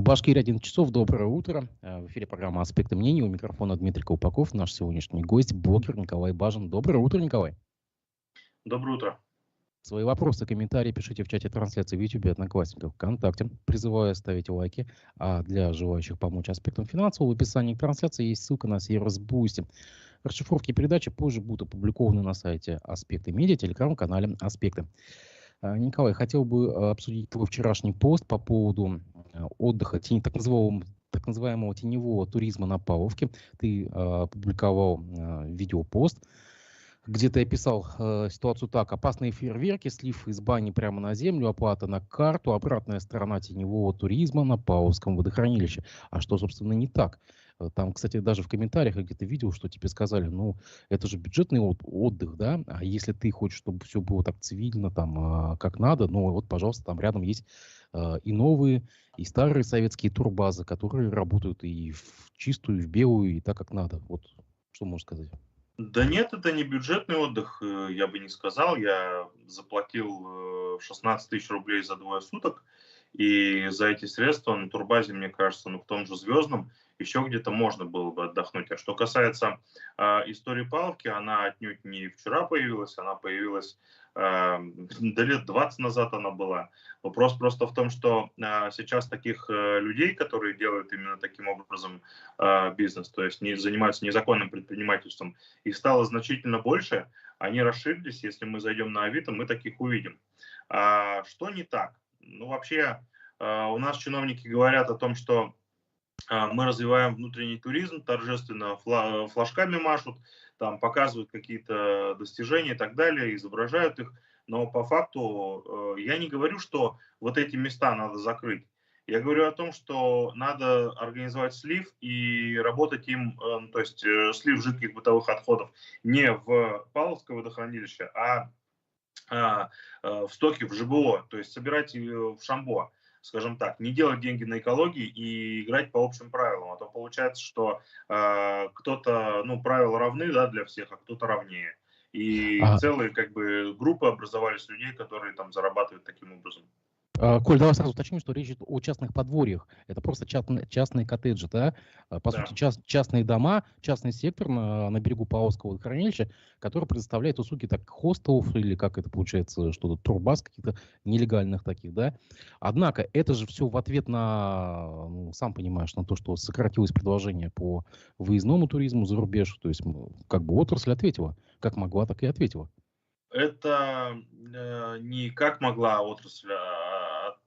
Башкирия 11 часов. Доброе утро. В эфире программа «Аспекты мнений». У микрофона Дмитрий Колпаков. Наш сегодняшний гость – блогер Николай Бажин. Доброе утро, Николай. Доброе утро. Свои вопросы, комментарии пишите в чате трансляции в YouTube, Одноклассниках, ВКонтакте. Призываю ставить лайки. А для желающих помочь аспектам финансового в описании к трансляции есть ссылка на сервис Boosty. Расшифровки передачи позже будут опубликованы на сайте «Аспекты Медиа», телеграм-канале «Аспекты». Николай, хотел бы обсудить твой вчерашний пост по поводу отдыха, так называемого теневого туризма на Павловке. Ты опубликовал видеопост, где ты описал ситуацию так: опасные фейерверки, слив из бани прямо на землю, оплата на карту, обратная сторона теневого туризма на Павловском водохранилище. А что, собственно, не так? Там, кстати, даже в комментариях я где-то видел, что тебе сказали, ну, это же бюджетный отдых, да, а если ты хочешь, чтобы все было так цивильно, там, как надо, ну, вот, пожалуйста, там рядом есть и новые, и старые советские турбазы, которые работают и в чистую, и в белую, и так, как надо. Вот, что можешь сказать? Да нет, это не бюджетный отдых, я бы не сказал. Я заплатил 16 тысяч рублей за 2 суток, и за эти средства на турбазе, мне кажется, ну в том же Звездном еще где-то можно было бы отдохнуть. А что касается истории Павловки, она отнюдь не вчера появилась, она появилась до лет 20 назад она была. Вопрос просто в том, что сейчас таких людей, которые делают именно таким образом бизнес, то есть не занимаются незаконным предпринимательством, их стало значительно больше, они расширились. Если мы зайдем на Авито, мы таких увидим. Что не так? Ну, вообще, у нас чиновники говорят о том, что мы развиваем внутренний туризм, торжественно флажками машут, там показывают какие-то достижения и так далее, изображают их. Но по факту я не говорю, что вот эти места надо закрыть. Я говорю о том, что надо организовать слив и работать им, то есть слив жидких бытовых отходов не в Павловское водохранилище, а в стоке, в ЖБО, то есть собирать в Шамбо, скажем так, не делать деньги на экологии и играть по общим правилам, а то получается, что кто-то, ну, правила равны, да, для всех, а кто-то равнее. И целые, как бы, группы образовались людей, которые там зарабатывают таким образом. Коль, давай сразу уточним, что речь идет о частных подворьях. Это просто частные коттеджи, да? По сути, частные дома, частный сектор на берегу Павловского водохранилища, который предоставляет услуги так хостелов или, как это получается, что-то турбаз каких-то нелегальных таких, да? Однако это же все в ответ на, ну, сам понимаешь, на то, что сократилось предложение по выездному туризму за рубеж. То есть, как бы отрасль ответила. Как могла, так и ответила. Это не как могла отрасль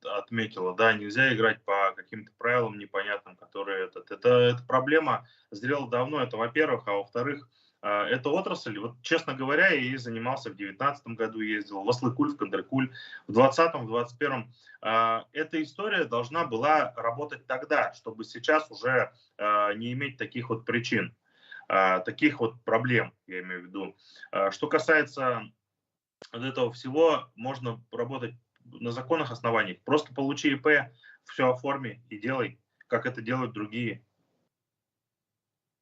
отметила, да, нельзя играть по каким-то правилам непонятным, которые это проблема зрела давно, это во-первых, а во-вторых, эта отрасль, вот честно говоря, я ей занимался в 2019 году, ездил в Аслыкуль, в Кандыркуль, в 2020, в 2021. Эта история должна была работать тогда, чтобы сейчас уже не иметь таких вот причин, таких вот проблем, я имею в виду. Что касается от этого всего, можно работать на законных основаниях. Просто получи ИП, все оформи и делай, как это делают другие.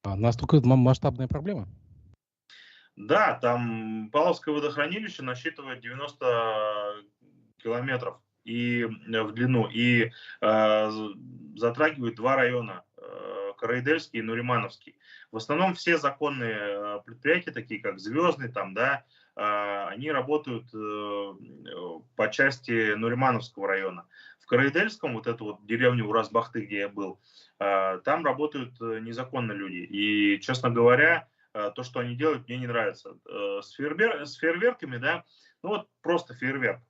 Настолько масштабная проблема? Да, там Павловское водохранилище насчитывает 90 километров и в длину, и затрагивает 2 района, Караидельский и Нуримановский. В основном все законные предприятия, такие как Звездный, там, да, они работают по части Нуримановского района. В Караидельском, вот эту вот деревню Уразбахты, где я был, там работают незаконно люди. И, честно говоря, то, что они делают, мне не нравится. С фейерверками, да, ну вот просто фейерверк.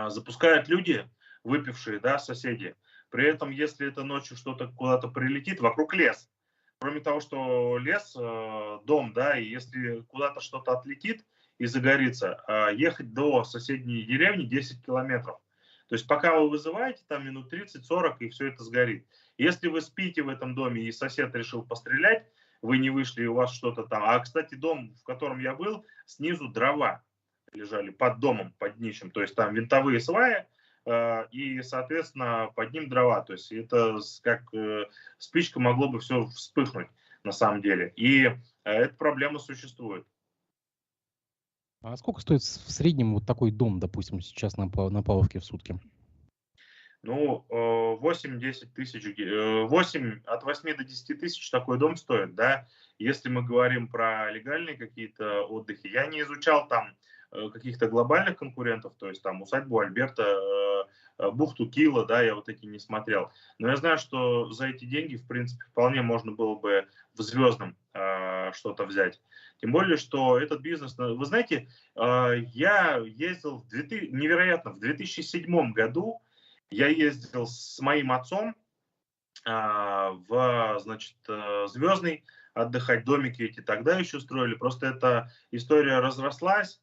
Запускают люди, выпившие, да, соседи. При этом, если это ночью что-то куда-то прилетит, вокруг лес. Кроме того, что лес, дом, да, и если куда-то что-то отлетит и загорится, ехать до соседней деревни 10 километров. То есть пока вы вызываете, там минут 30-40, и все это сгорит. Если вы спите в этом доме, и сосед решил пострелять, вы не вышли, и у вас что-то там. А, кстати, дом, в котором я был, снизу дрова лежали под домом, под днищем. То есть там винтовые сваи, и, соответственно, под ним дрова. То есть это как спичка могло бы все вспыхнуть на самом деле. И эта проблема существует. А сколько стоит в среднем вот такой дом, допустим, сейчас на Павловке в сутки? Ну, 8-10 тысяч, 8, от 8 до 10 тысяч такой дом стоит, да. Если мы говорим про легальные какие-то отдыхи, я не изучал там каких-то глобальных конкурентов, то есть там усадьбу Альберта, бухту Кила, да, я вот эти не смотрел. Но я знаю, что за эти деньги, в принципе, вполне можно было бы в Звездном что-то взять. Тем более, что этот бизнес, вы знаете, я ездил невероятно, в 2007 году я ездил с моим отцом значит, Звездный отдыхать, домики эти тогда еще строили. Просто эта история разрослась,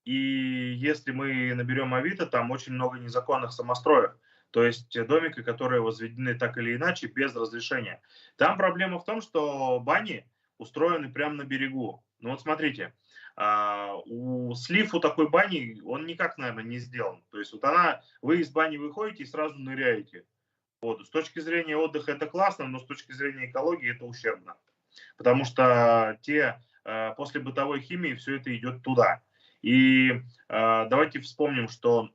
и если мы наберем Авито, там очень много незаконных самостроек. То есть домики, которые возведены так или иначе без разрешения. Там проблема в том, что бани устроены прямо на берегу. Ну вот смотрите, слив у такой бани, он никак, наверное, не сделан. То есть вот вы из бани выходите и сразу ныряете в воду. С точки зрения отдыха это классно, но с точки зрения экологии это ущербно. Потому что после бытовой химии все это идет туда. И давайте вспомним, что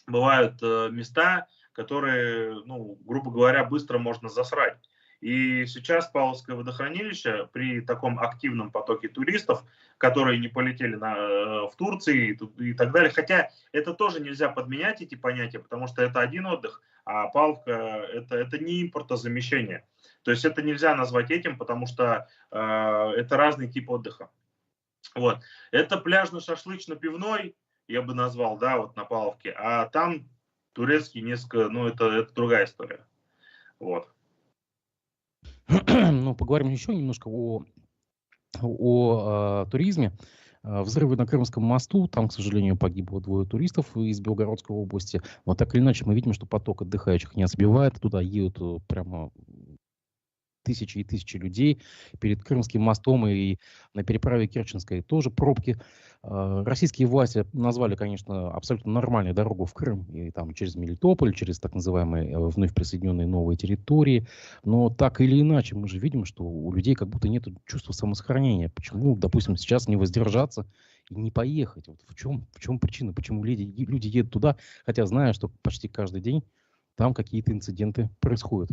бывают места, которые, ну, грубо говоря, быстро можно засрать. И сейчас Павловское водохранилище при таком активном потоке туристов, которые не полетели в Турции и так далее, хотя это тоже нельзя подменять эти понятия, потому что это один отдых, а Павловка это не импортозамещение. То есть это нельзя назвать этим, потому что это разный тип отдыха. Вот. Это пляжно-шашлычно-пивной, я бы назвал, да, вот на Павловке, а там турецкий несколько, ну, это другая история. Вот. Ну, поговорим еще немножко о туризме. Взрывы на Крымском мосту, там, к сожалению, погибло 2 туристов из Белгородской области. Но так или иначе мы видим, что поток отдыхающих не ослабевает. Туда едут прямо тысячи и тысячи людей. Перед Крымским мостом и на переправе Керченской тоже пробки. Российские власти назвали, конечно, абсолютно нормальную дорогу в Крым. И там через Мелитополь, через так называемые вновь присоединенные новые территории. Но так или иначе мы же видим, что у людей как будто нет чувства самосохранения. Почему, допустим, сейчас не воздержаться и не поехать? Вот в чем причина? Почему люди едут туда, хотя зная, что почти каждый день там какие-то инциденты происходят?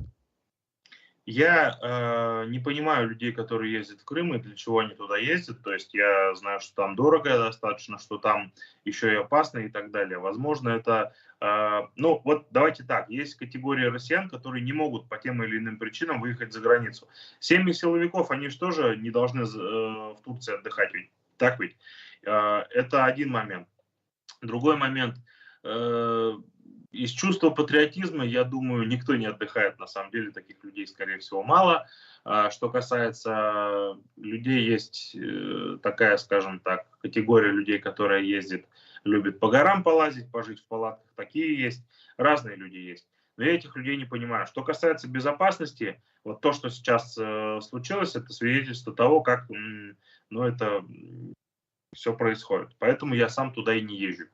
Я не понимаю людей, которые ездят в Крым, и для чего они туда ездят. То есть я знаю, что там дорого достаточно, что там еще и опасно и так далее. Возможно, это... ну, вот давайте так. Есть категория россиян, которые не могут по тем или иным причинам выехать за границу. Семьи силовиков, они же тоже не должны в Турции отдыхать. Ведь. Так ведь? Это один момент. Другой момент. Из чувства патриотизма, я думаю, никто не отдыхает. На самом деле таких людей, скорее всего, мало. Что касается людей, есть такая, скажем так, категория людей, которая ездит, любит по горам полазить, пожить в палатках. Такие есть. Разные люди есть. Но я этих людей не понимаю. Что касается безопасности, вот то, что сейчас случилось, это свидетельство того, как это все происходит. Поэтому я сам туда и не езжу.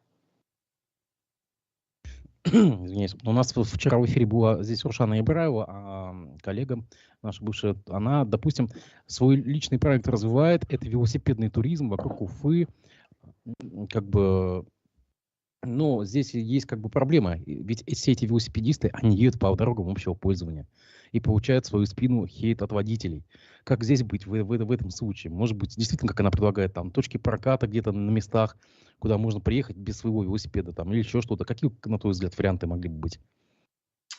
Извиняюсь. У нас вчера в эфире была здесь Рушана Ибраева, а коллега наша бывшая, она, допустим, свой личный проект развивает. Это велосипедный туризм вокруг Уфы. Как бы, но здесь есть как бы проблема. Ведь все эти велосипедисты, они едут по дорогам общего пользования и получают в свою спину хейт от водителей. Как здесь быть в этом случае? Может быть, действительно, как она предлагает, там, точки проката где-то на местах, куда можно приехать без своего велосипеда, там, или еще что-то. Какие, на твой взгляд, варианты могли бы быть?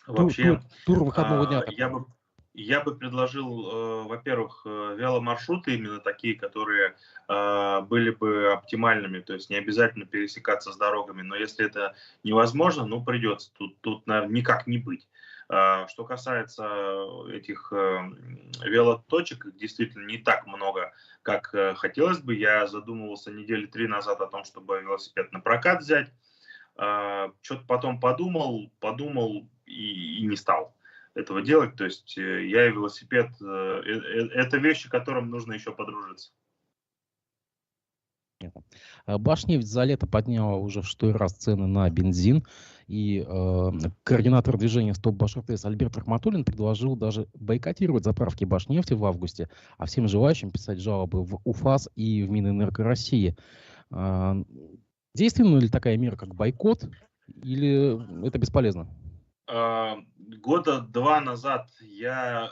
Вообще, Тур выходного дня. я бы предложил, во-первых, веломаршруты именно такие, которые были бы оптимальными, то есть не обязательно пересекаться с дорогами, но если это невозможно, ну придется, тут наверное, никак не быть. Что касается этих велоточек, их действительно не так много, как хотелось бы. Я задумывался недели 3 назад о том, чтобы велосипед на прокат взять. Что-то потом подумал и не стал этого делать. То есть я и велосипед, это вещи, к которым нужно еще подружиться. Башнефть за лето подняла уже в 6-й раз цены на бензин. И координатор движения «Стоп Башртес» Альберт Рахматуллин предложил даже бойкотировать заправки Башнефти в августе, а всем желающим писать жалобы в УФАС и в Минэнерго России. Действенна ли такая мера, как бойкот, или это бесполезно? Года 2 назад я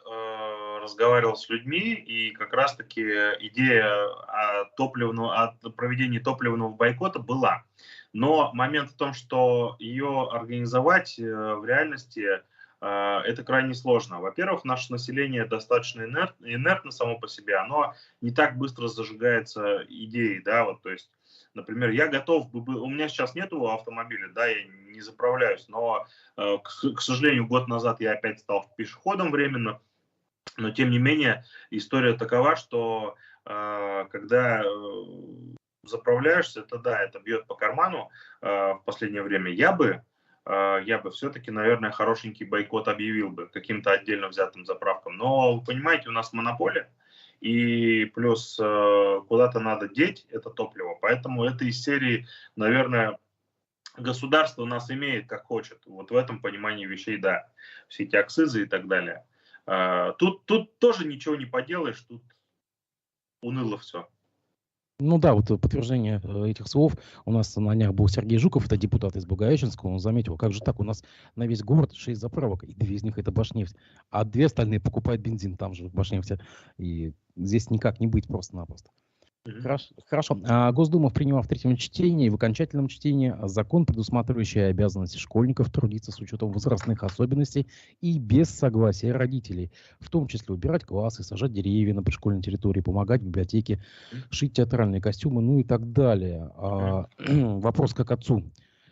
разговаривал с людьми, и как раз-таки идея о проведении топливного бойкота была. Но момент в том, что ее организовать в реальности это крайне сложно. Во-первых, наше население достаточно инертно само по себе, оно не так быстро зажигается идеей, да, вот, то есть, например, я готов бы, у меня сейчас нету автомобиля, да, я не заправляюсь, но к сожалению, год назад я опять стал пешеходом временно, но тем не менее история такова, что когда заправляешься, это да, это бьет по карману в последнее время. Я бы все-таки, наверное, хорошенький бойкот объявил бы каким-то отдельно взятым заправкам. Но вы понимаете, у нас монополия, и плюс куда-то надо деть это топливо, поэтому это из серии, наверное, государство нас имеет как хочет. Вот в этом понимании вещей, да. Все эти акцизы и так далее. Тут тоже ничего не поделаешь, тут уныло все. Ну да, вот подтверждение этих слов. У нас на днях был Сергей Жуков, это депутат из Благовещенска. Он заметил, как же так, у нас на весь город 6 заправок, и 2 из них это Башнефть, а 2 остальные покупают бензин там же в Башнефти. И здесь никак не быть просто-напросто. Хорошо. Госдума приняла в третьем чтении и в окончательном чтении закон, предусматривающий обязанности школьников трудиться с учетом возрастных особенностей и без согласия родителей, в том числе убирать классы, сажать деревья на пришкольной территории, помогать в библиотеке, шить театральные костюмы, ну и так далее. Вопрос как отцу.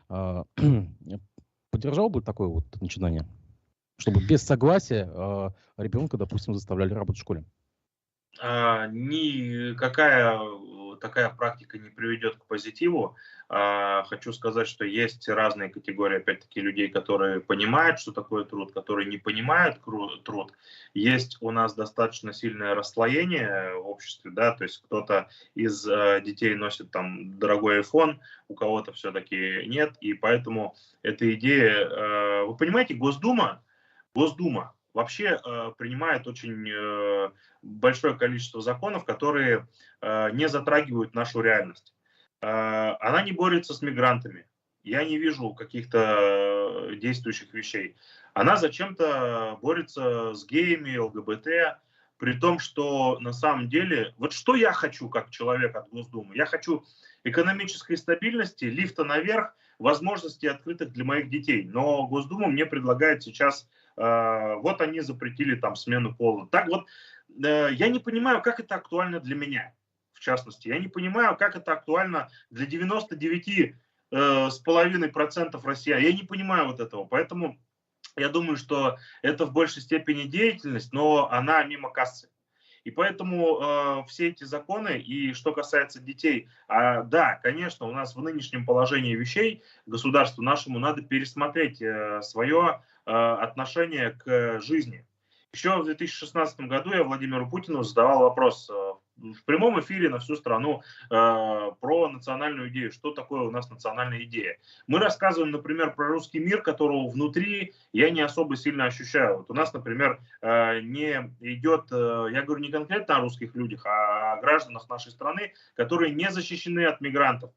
Поддержал бы такое вот начинание, чтобы без согласия ребенка, допустим, заставляли работать в школе? Никакая такая практика не приведет к позитиву. Хочу сказать, что есть разные категории, опять-таки, людей, которые понимают, что такое труд, которые не понимают труд. Есть у нас достаточно сильное расслоение в обществе, да, то есть кто-то из детей носит там дорогой iPhone, у кого-то все-таки нет, и поэтому эта идея, вы понимаете, Госдума вообще принимает очень большое количество законов, которые не затрагивают нашу реальность. Она не борется с мигрантами. Я не вижу каких-то действующих вещей. Она зачем-то борется с геями, ЛГБТ, при том, что на самом деле, вот что я хочу как человек от Госдумы? Я хочу экономической стабильности, лифта наверх, возможностей открытых для моих детей. Но Госдума мне предлагает сейчас, вот они запретили там смену пола. Так вот, я не понимаю, как это актуально для меня, в частности. Я не понимаю, как это актуально для 99,5% россиян. Я не понимаю вот этого. Поэтому я думаю, что это в большей степени деятельность, но она мимо кассы. И поэтому все эти законы, и что касается детей, да, конечно, у нас в нынешнем положении вещей государству нашему надо пересмотреть свое отношение к жизни. Еще в 2016 году я Владимиру Путину задавал вопрос в прямом эфире на всю страну про национальную идею. Что такое у нас национальная идея? Мы рассказываем, например, про русский мир, которого внутри я не особо сильно ощущаю. Вот у нас, например, не идет, я говорю не конкретно о русских людях, а о гражданах нашей страны, которые не защищены от мигрантов.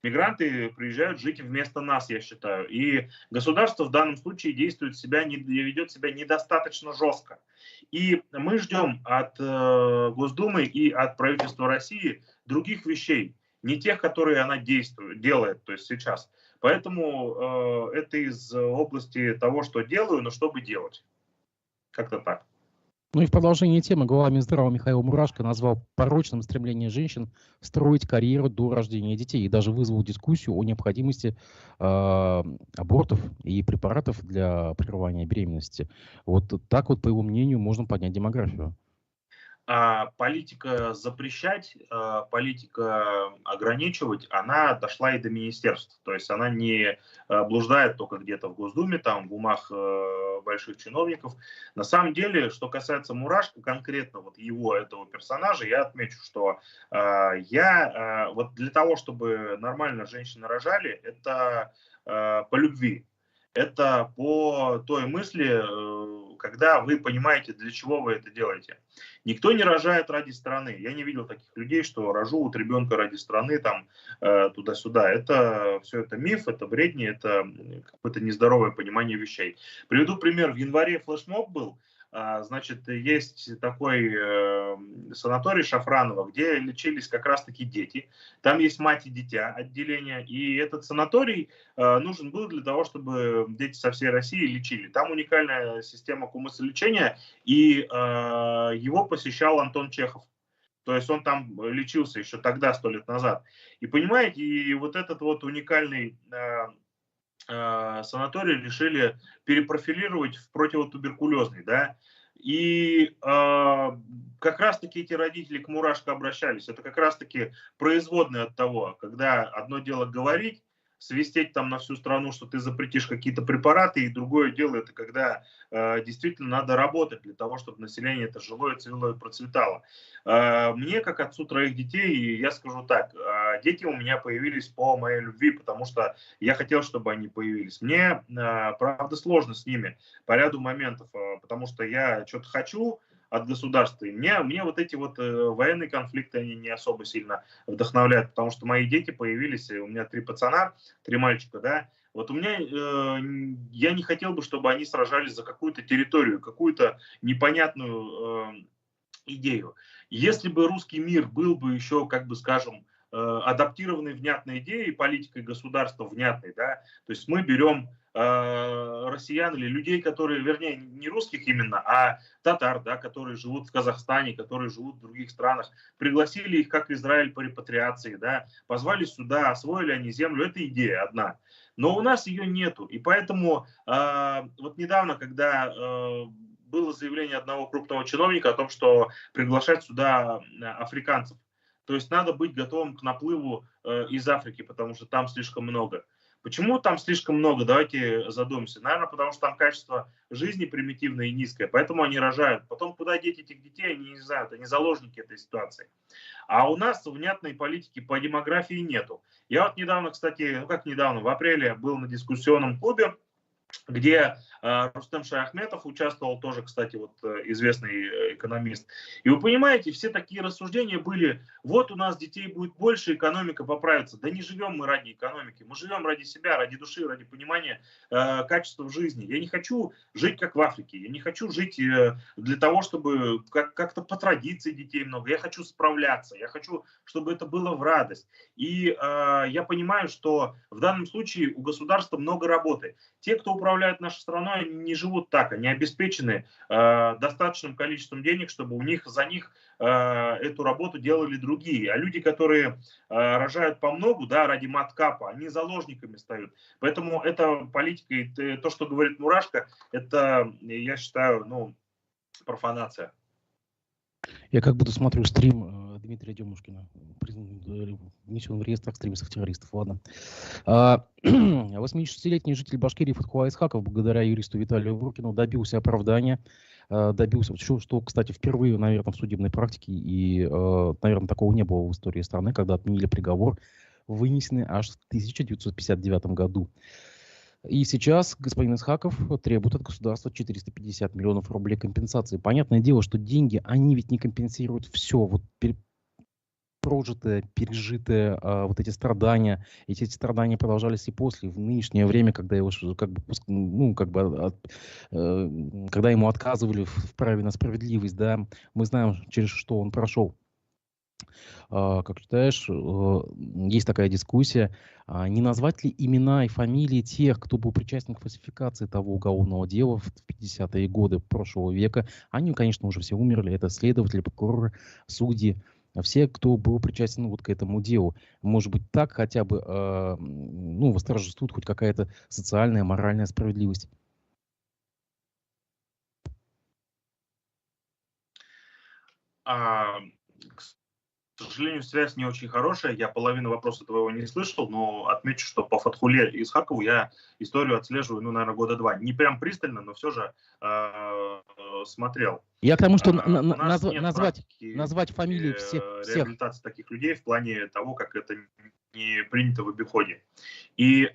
Мигранты приезжают жить вместо нас, я считаю. И государство в данном случае ведет себя недостаточно жестко. И мы ждем от Госдумы и от правительства России других вещей, не тех, которые она делает, то есть сейчас. Поэтому это из области того, что делаю, но чтобы делать. Как-то так. Ну и в продолжении темы глава Минздрава Михаил Мурашко назвал порочным стремление женщин строить карьеру до рождения детей и даже вызвал дискуссию о необходимости абортов и препаратов для прерывания беременности. Вот так вот, по его мнению, можно поднять демографию. Политика запрещать, политика ограничивать, она дошла и до министерств. То есть она не блуждает только где-то в Госдуме, там в умах больших чиновников. На самом деле, что касается Мурашко, конкретно вот его, этого персонажа, я отмечу, что вот для того, чтобы нормально женщины рожали, это по любви. Это по той мысли, когда вы понимаете, для чего вы это делаете. Никто не рожает ради страны. Я не видел таких людей, что рожут ребенка ради страны, там, туда-сюда. Это все это миф, это бредни, это какое-то нездоровое понимание вещей. Приведу пример. В январе флешмоб был. Значит, есть такой санаторий Шафраново, где лечились как раз-таки дети. Там есть мать и дитя отделение. И этот санаторий нужен был для того, чтобы дети со всей России лечили. Там уникальная система кумысолечения, и его посещал Антон Чехов. То есть он там лечился еще тогда, 100 лет назад. И понимаете, и вот этот вот уникальный санаторий решили перепрофилировать в противотуберкулезный, да, и как раз-таки эти родители к Мурашко обращались. Это как раз-таки производное от того, когда одно дело говорить, свистеть там на всю страну, что ты запретишь какие-то препараты, и другое дело это когда действительно надо работать для того, чтобы население это жило и цвело и процветало. Мне, как отцу 3 детей, я скажу так, дети у меня появились по моей любви, потому что я хотел, чтобы они появились. Мне, правда, сложно с ними по ряду моментов, потому что я что-то хочу от государства. И мне вот эти вот военные конфликты, они не особо сильно вдохновляют, потому что мои дети появились, у меня 3 пацана, 3 мальчика, да. Вот у меня, я не хотел бы, чтобы они сражались за какую-то территорию, какую-то непонятную идею. Если бы русский мир был бы еще, как бы скажем, адаптированной внятной идеей, политикой государства внятной, да, то есть мы берем россиян или людей, которые, вернее, не русских именно, а татар, да, которые живут в Казахстане, которые живут в других странах, пригласили их, как Израиль, по репатриации, да, позвали сюда, освоили они землю, это идея одна. Но у нас ее нету, и поэтому вот недавно, когда было заявление одного крупного чиновника о том, что приглашать сюда африканцев, то есть надо быть готовым к наплыву из Африки, потому что там слишком много. Почему там слишком много? Давайте задумаемся. Наверное, потому что там качество жизни примитивное и низкое, поэтому они рожают. Потом куда деть этих детей, они не знают, они заложники этой ситуации. А у нас внятной политики по демографии нету. Я вот недавно, кстати, ну как недавно, в апреле был на дискуссионном клубе, где Рустем Шаяхметов участвовал, тоже, кстати, вот известный экономист. И вы понимаете, все такие рассуждения были, вот у нас детей будет больше, экономика поправится. Да не живем мы ради экономики, мы живем ради себя, ради души, ради понимания качества в жизни. Я не хочу жить как в Африке, я не хочу жить для того, чтобы как-то по традиции детей много. Я хочу справляться, я хочу, чтобы это было в радость. И я понимаю, что в данном случае у государства много работы. Те, кто управляют нашей страной, они не живут так, они обеспечены достаточным количеством денег, чтобы у них за них эту работу делали другие. А люди, которые рожают по многу, да, ради маткапа, они заложниками стают. Поэтому эта политика, и то, что говорит Мурашко, это, я считаю, ну, профанация. Я как будто смотрю стрим Дмитрия Демушкина, внесен в реестр экстремистов-террористов. Ладно. 86-летний житель Башкирии Фатхуа Исхаков благодаря юристу Виталию Вуркину добился оправдания, добился, что, кстати, впервые, наверное, в судебной практике, и, наверное, такого не было в истории страны, когда отменили приговор, вынесенный аж в 1959 году. И сейчас господин Исхаков требует от государства 450 миллионов рублей компенсации. Понятное дело, что деньги, они ведь не компенсируют все. Вот прожитое, пережитое, вот эти страдания. Эти страдания продолжались и после, в нынешнее время, когда его, когда ему отказывали в праве на справедливость, да, мы знаем, через что он прошел. Как считаешь, есть такая дискуссия, не назвать ли имена и фамилии тех, кто был причастен к фальсификации того уголовного дела в 50-е годы прошлого века? Они, конечно, уже все умерли. Это следователи, прокуроры, судьи, все, кто был причастен вот к этому делу. Может быть, так хотя бы восторжествует хоть какая-то социальная, моральная справедливость. К сожалению, связь не очень хорошая. Я половину вопроса твоего не слышал, но отмечу, что по Фатхуле и Исхакову я историю отслеживаю, наверное, года 2. Не прям пристально, но все же смотрел. Я к тому, что назвать фамилии всех. Реабилитации таких людей в плане того, как это не принято в обиходе. И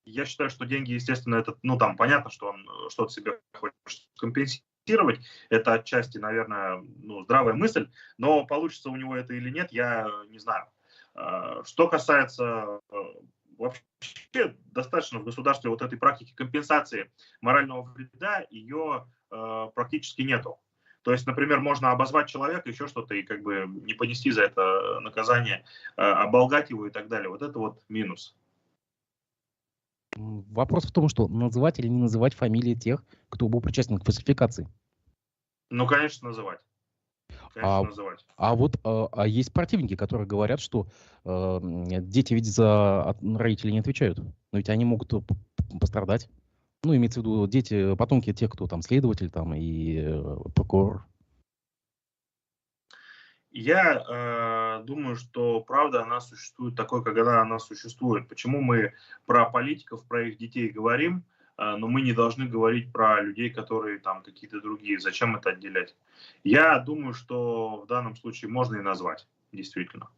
Я считаю, что деньги, естественно, это, ну, там понятно, что он что-то себе хочет компенсировать. Это отчасти, наверное, ну, здравая мысль, но получится у него это или нет, я не знаю. Что касается вообще достаточно в государстве вот этой практики компенсации морального вреда, ее практически нету. То есть, например, можно обозвать человека, еще что-то, и как бы не понести за это наказание, оболгать его и так далее. Вот это вот минус. Вопрос в том, что называть или не называть фамилии тех, кто был причастен к фальсификации. Ну, конечно, называть. Конечно, А, называть. а есть противники, которые говорят, что дети ведь за родителей не отвечают. Но ведь они могут пострадать. Ну, имеется в виду дети, потомки тех, кто там следователь там и прокурор. Я думаю, что правда, она существует такой, когда она существует. Почему мы про политиков, про их детей говорим, но мы не должны говорить про людей, которые там какие-то другие. Зачем это отделять? Я думаю, что в данном случае можно и назвать, действительно.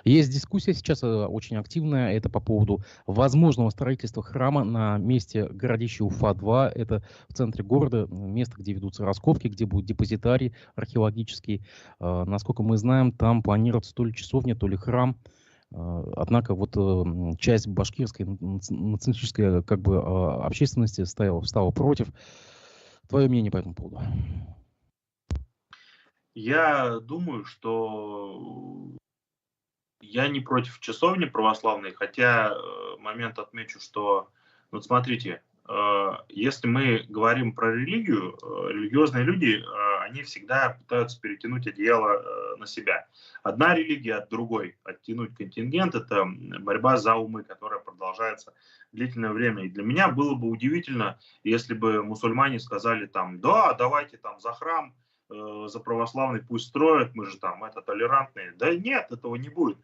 Есть дискуссия сейчас очень активная. Это по поводу возможного строительства храма на месте городища Уфа-2. Это в центре города, место, где ведутся раскопки, где будет депозитарий археологический. Насколько мы знаем, там планируется то ли часовня, то ли храм. Однако вот часть башкирской националистической как бы общественности встала против. Твое мнение по этому поводу? Я думаю, что я не против часовни православной, хотя момент отмечу, что, вот смотрите, если мы говорим про религию, религиозные люди, они всегда пытаются перетянуть одеяло на себя. Одна религия от другой, оттянуть контингент, это борьба за умы, которая продолжается длительное время. И для меня было бы удивительно, если бы мусульмане сказали там, да, давайте там за храм, за православный пусть строят, мы же там это толерантные. Да нет, этого не будет.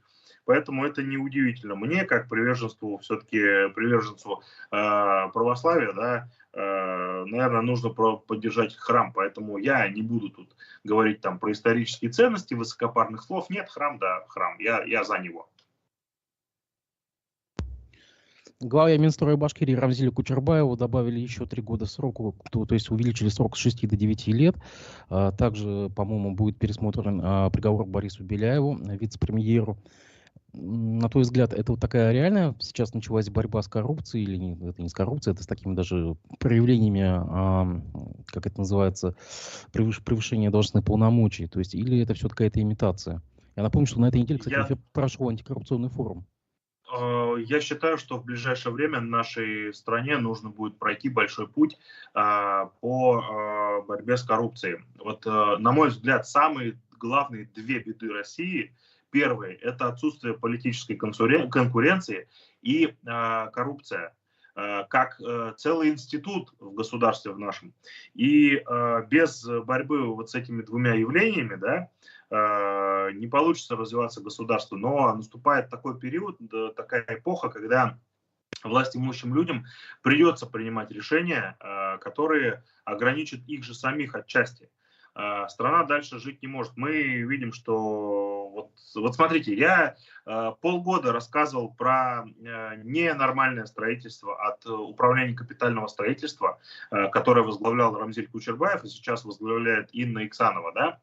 Поэтому это не удивительно. Мне, как приверженству, все-таки приверженцу православия, да, наверное, нужно поддержать храм. Поэтому я не буду тут говорить там про исторические ценности, высокопарных слов. Нет, храм, да, храм. Я за него. Главе Минстроя Башкирии Рамзилю Кучербаеву добавили еще 3 года сроку, то есть увеличили срок с 6 до 9 лет. Также, по-моему, будет пересмотрен приговор Борису Беляеву, вице-премьеру. На твой взгляд, это вот такая реальная сейчас началась борьба с коррупцией, или нет, это не с коррупцией, это с такими даже проявлениями, как это называется, превышения должностных полномочий, то есть, или это все какая-то имитация? Я напомню, что на этой неделе, кстати, прошел антикоррупционный форум. Я считаю, что в ближайшее время нашей стране нужно будет пройти большой путь по борьбе с коррупцией. Вот, на мой взгляд, самые главные две беды России. Первое – это отсутствие политической конкуренции и коррупция как целый институт в государстве в нашем. И без борьбы вот с этими двумя явлениями, да, не получится развиваться государство. Но наступает такой период, такая эпоха, когда властимущим людям придется принимать решения, которые ограничат их же самих отчасти. Страна дальше жить не может. Мы видим, что вот смотрите, я полгода рассказывал про ненормальное строительство от управления капитального строительства, которое возглавлял Рамзиль Кучербаев, и сейчас возглавляет Инна Иксанова, да.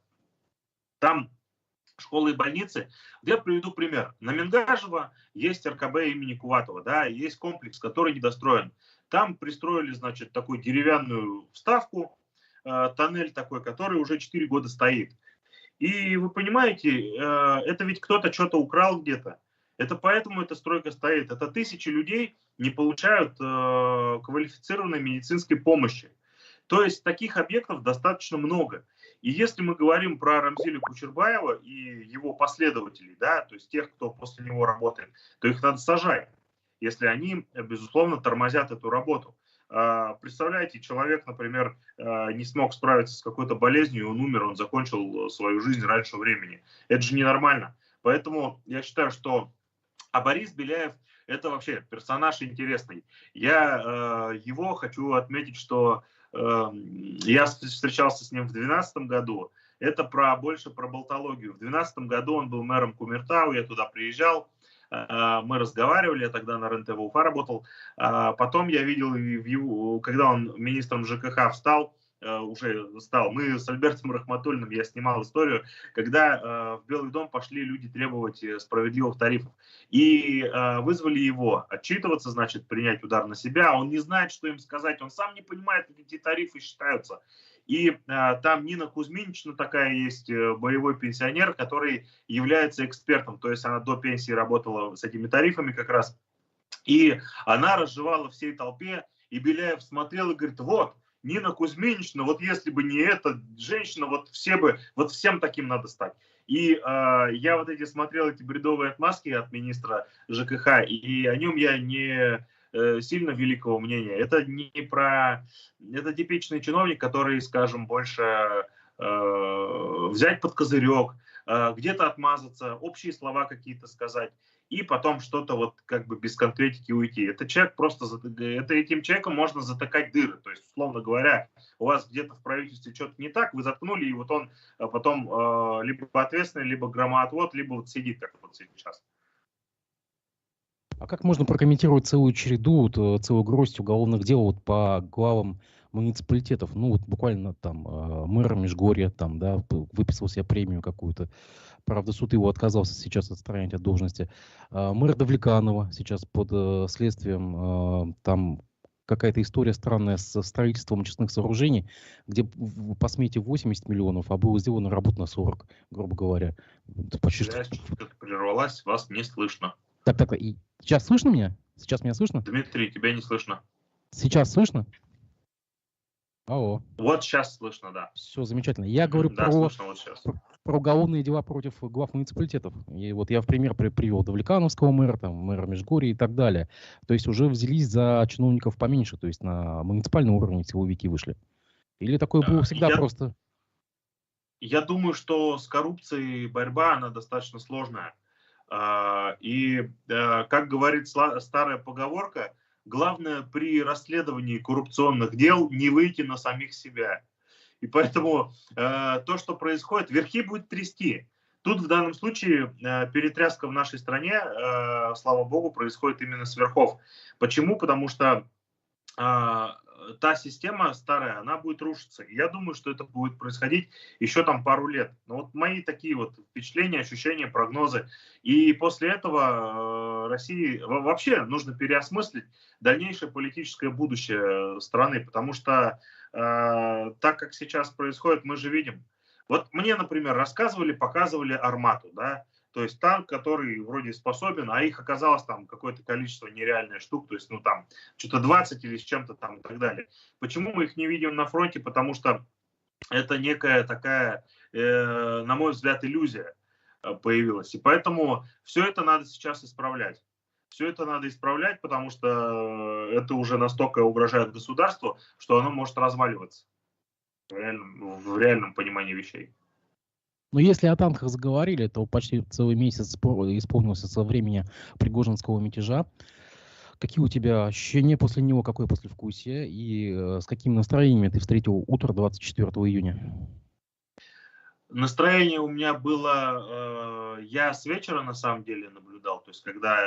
Там школы и больницы. Я приведу пример. На Мингажево есть РКБ имени Куватова, да, есть комплекс, который недостроен. Там пристроили, значит, такую деревянную вставку, тоннель такой, который уже 4 года стоит. И вы понимаете, это ведь кто-то что-то украл где-то. Это поэтому эта стройка стоит. Это тысячи людей не получают квалифицированной медицинской помощи. То есть таких объектов достаточно много. И если мы говорим про Рамзиля Кучербаева и его последователей, да, то есть тех, кто после него работает, то их надо сажать, если они, безусловно, тормозят эту работу. Представляете, человек, например, не смог справиться с какой-то болезнью, он умер, он закончил свою жизнь раньше времени. Это же ненормально. Поэтому я считаю, что Борис Беляев – это вообще персонаж интересный. Я его хочу отметить, что я встречался с ним в 2012 году. Это больше про болтологию. В 2012 году он был мэром Кумертау, я туда приезжал. мы разговаривали, я тогда на РЕН-ТВ Уфа работал. Потом я видел, когда он министром ЖКХ уже стал, мы с Альбертом Рахматуллиным, я снимал историю, когда в Белый дом пошли люди требовать справедливых тарифов. И вызвали его отчитываться, значит, принять удар на себя. Он не знает, что им сказать, он сам не понимает, как эти тарифы считаются. И там Нина Кузьминична такая есть, боевой пенсионер, который является экспертом. То есть она до пенсии работала с этими тарифами как раз. И она разжевала всей толпе, и Беляев смотрел и говорит: вот, Нина Кузьминична, вот если бы не эта женщина, вот всем таким надо стать. И я вот смотрел эти бредовые отмазки от министра ЖКХ, и о нем я не сильно великого мнения. Это это типичный чиновник, который, скажем, больше взять под козырек, где-то отмазаться, общие слова какие-то сказать, и потом что-то вот как бы без конкретики уйти. Это человек просто, этим человеком можно затыкать дыры. То есть, условно говоря, у вас где-то в правительстве что-то не так, вы заткнули, и вот он потом либо ответственный, либо громоотвод, либо вот сидит, как вот сейчас. А как можно прокомментировать целую череду, целую гроздь уголовных дел вот по главам муниципалитетов? Ну вот буквально там мэр Межгорья там, да, выписал себе премию какую-то. Правда, суд его отказался сейчас отстранять от должности. Мэр Давлеканова сейчас под следствием. Там какая-то история странная со строительством очистных сооружений, где по смете 80 миллионов, а было сделано работ на 40, грубо говоря. Почти что... Что-то прервалась, вас не слышно. Так, и сейчас слышно меня? Сейчас меня слышно? Дмитрий, тебя не слышно. Сейчас слышно? Алло. Вот сейчас слышно, да. Все замечательно. Я говорю слышно вот сейчас. про уголовные дела против глав муниципалитетов. И вот я в пример привел Давлекановского мэра, там, мэра Межгорья и так далее. То есть уже взялись за чиновников поменьше, то есть на муниципальном уровне силовики вышли. Или такое было всегда просто? Я думаю, что с коррупцией борьба, она достаточно сложная. И, как говорит старая поговорка, главное при расследовании коррупционных дел не выйти на самих себя. И поэтому то, что происходит, верхи будет трясти. Тут в данном случае перетряска в нашей стране, слава богу, происходит именно с верхов. Почему? Потому что та система старая, она будет рушиться. И я думаю, что это будет происходить еще там пару лет. Но вот мои такие вот впечатления, ощущения, прогнозы. И после этого России вообще нужно переосмыслить дальнейшее политическое будущее страны. Потому что так как сейчас происходит, мы же видим. Вот мне, например, рассказывали, показывали «Армату», да, то есть танк, который вроде способен, а их оказалось там какое-то количество нереальных штук, то есть, ну там, что-то 20 или с чем-то там и так далее. Почему мы их не видим на фронте? Потому что это некая такая, на мой взгляд, иллюзия появилась. И поэтому все это надо сейчас исправлять. Все это надо исправлять, потому что это уже настолько угрожает государству, что оно может разваливаться в реальном понимании вещей. Но если о танках заговорили, то почти целый месяц исполнился со времени Пригожинского мятежа. Какие у тебя ощущения после него, какое послевкусие и с какими настроениями ты встретил утро 24 июня? Настроение у меня было, я с вечера на самом деле наблюдал, то есть когда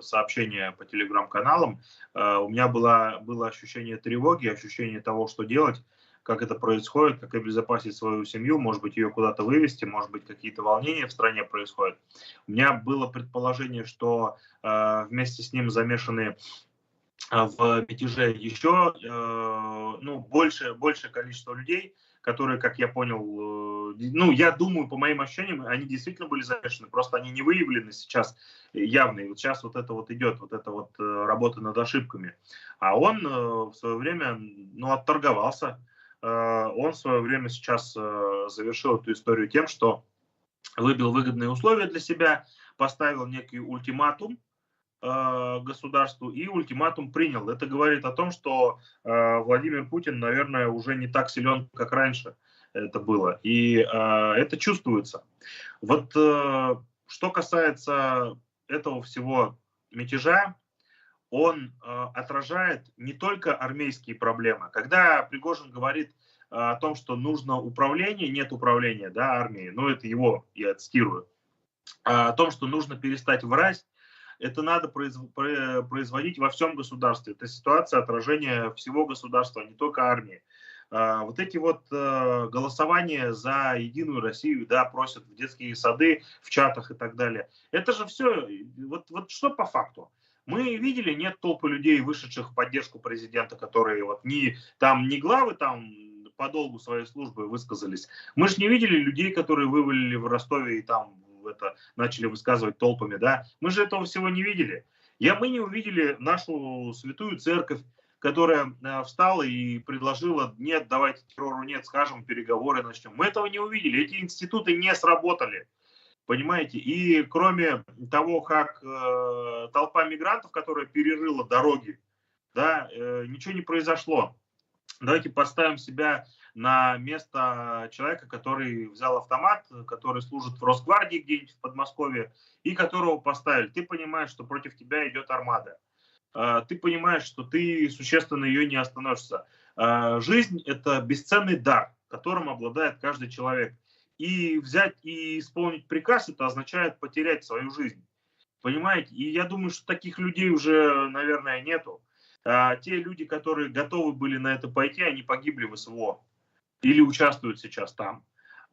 сообщения по телеграм-каналам, у меня было ощущение тревоги, ощущение того, что делать, как это происходит, как обезопасить свою семью, может быть, ее куда-то вывести, может быть, какие-то волнения в стране происходят. У меня было предположение, что вместе с ним замешаны в мятеже еще большее количество людей, которые, как я понял, я думаю, по моим ощущениям, они действительно были замешаны, просто они не выявлены сейчас явно. И вот сейчас вот это вот идет, вот эта вот работа над ошибками. А он в свое время, отторговался. Он в свое время сейчас завершил эту историю тем, что выбил выгодные условия для себя, поставил некий ультиматум государству и ультиматум принял. Это говорит о том, что Владимир Путин, наверное, уже не так силен, как раньше это было. И это чувствуется. Вот что касается этого всего мятежа, он отражает не только армейские проблемы. Когда Пригожин говорит о том, что нужно управление, нет управления армией, это его, я цитирую, о том, что нужно перестать врать, это надо производить во всем государстве. Это ситуация отражения всего государства, а не только армии. Вот эти вот голосования за Единую Россию, да, просят в детские сады, в чатах и так далее. Это же все, вот что по факту? Мы видели, нет толпы людей, вышедших в поддержку президента, которые вот не главы там по долгу своей службы высказались. Мы же не видели людей, которые вывалили в Ростове и там это начали высказывать толпами, да. Мы же этого всего не видели. Мы не увидели нашу святую церковь, которая встала и предложила: нет, давайте террору нет, скажем, переговоры начнем. Мы этого не увидели. Эти институты не сработали. Понимаете? И кроме того, как толпа мигрантов, которая перерыла дороги, да, ничего не произошло. Давайте поставим себя на место человека, который взял автомат, который служит в Росгвардии где-нибудь в Подмосковье, и которого поставили. Ты понимаешь, что против тебя идет армада. Ты понимаешь, что ты существенно ее не остановишься. Жизнь – это бесценный дар, которым обладает каждый человек. И взять и исполнить приказ – это означает потерять свою жизнь. Понимаете? И я думаю, что таких людей уже, наверное, нету. Те люди, которые готовы были на это пойти, они погибли в СВО или участвуют сейчас там.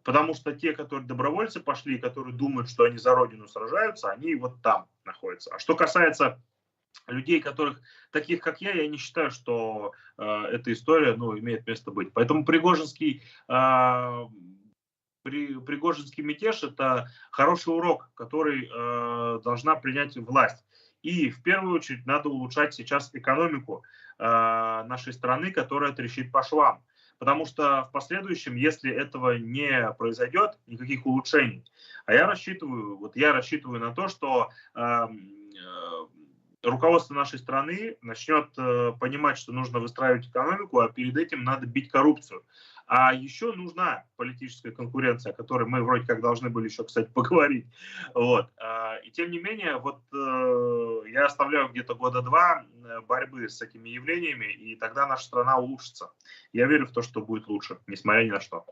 Потому что те, которые добровольцы пошли, которые думают, что они за родину сражаются, они вот там находятся. А что касается людей, таких как я не считаю, что эта история имеет место быть. Поэтому Пригожинский мятеж – это хороший урок, который должна принять власть. И в первую очередь надо улучшать сейчас экономику нашей страны, которая трещит по швам. Потому что в последующем, если этого не произойдет, никаких улучшений. А я рассчитываю на то, что руководство нашей страны начнет понимать, что нужно выстраивать экономику, а перед этим надо бить коррупцию. А еще нужна политическая конкуренция, о которой мы вроде как должны были еще, кстати, поговорить. Вот. И тем не менее, я оставляю где-то года 2 борьбы с этими явлениями, и тогда наша страна улучшится. Я верю в то, что будет лучше, несмотря ни на что.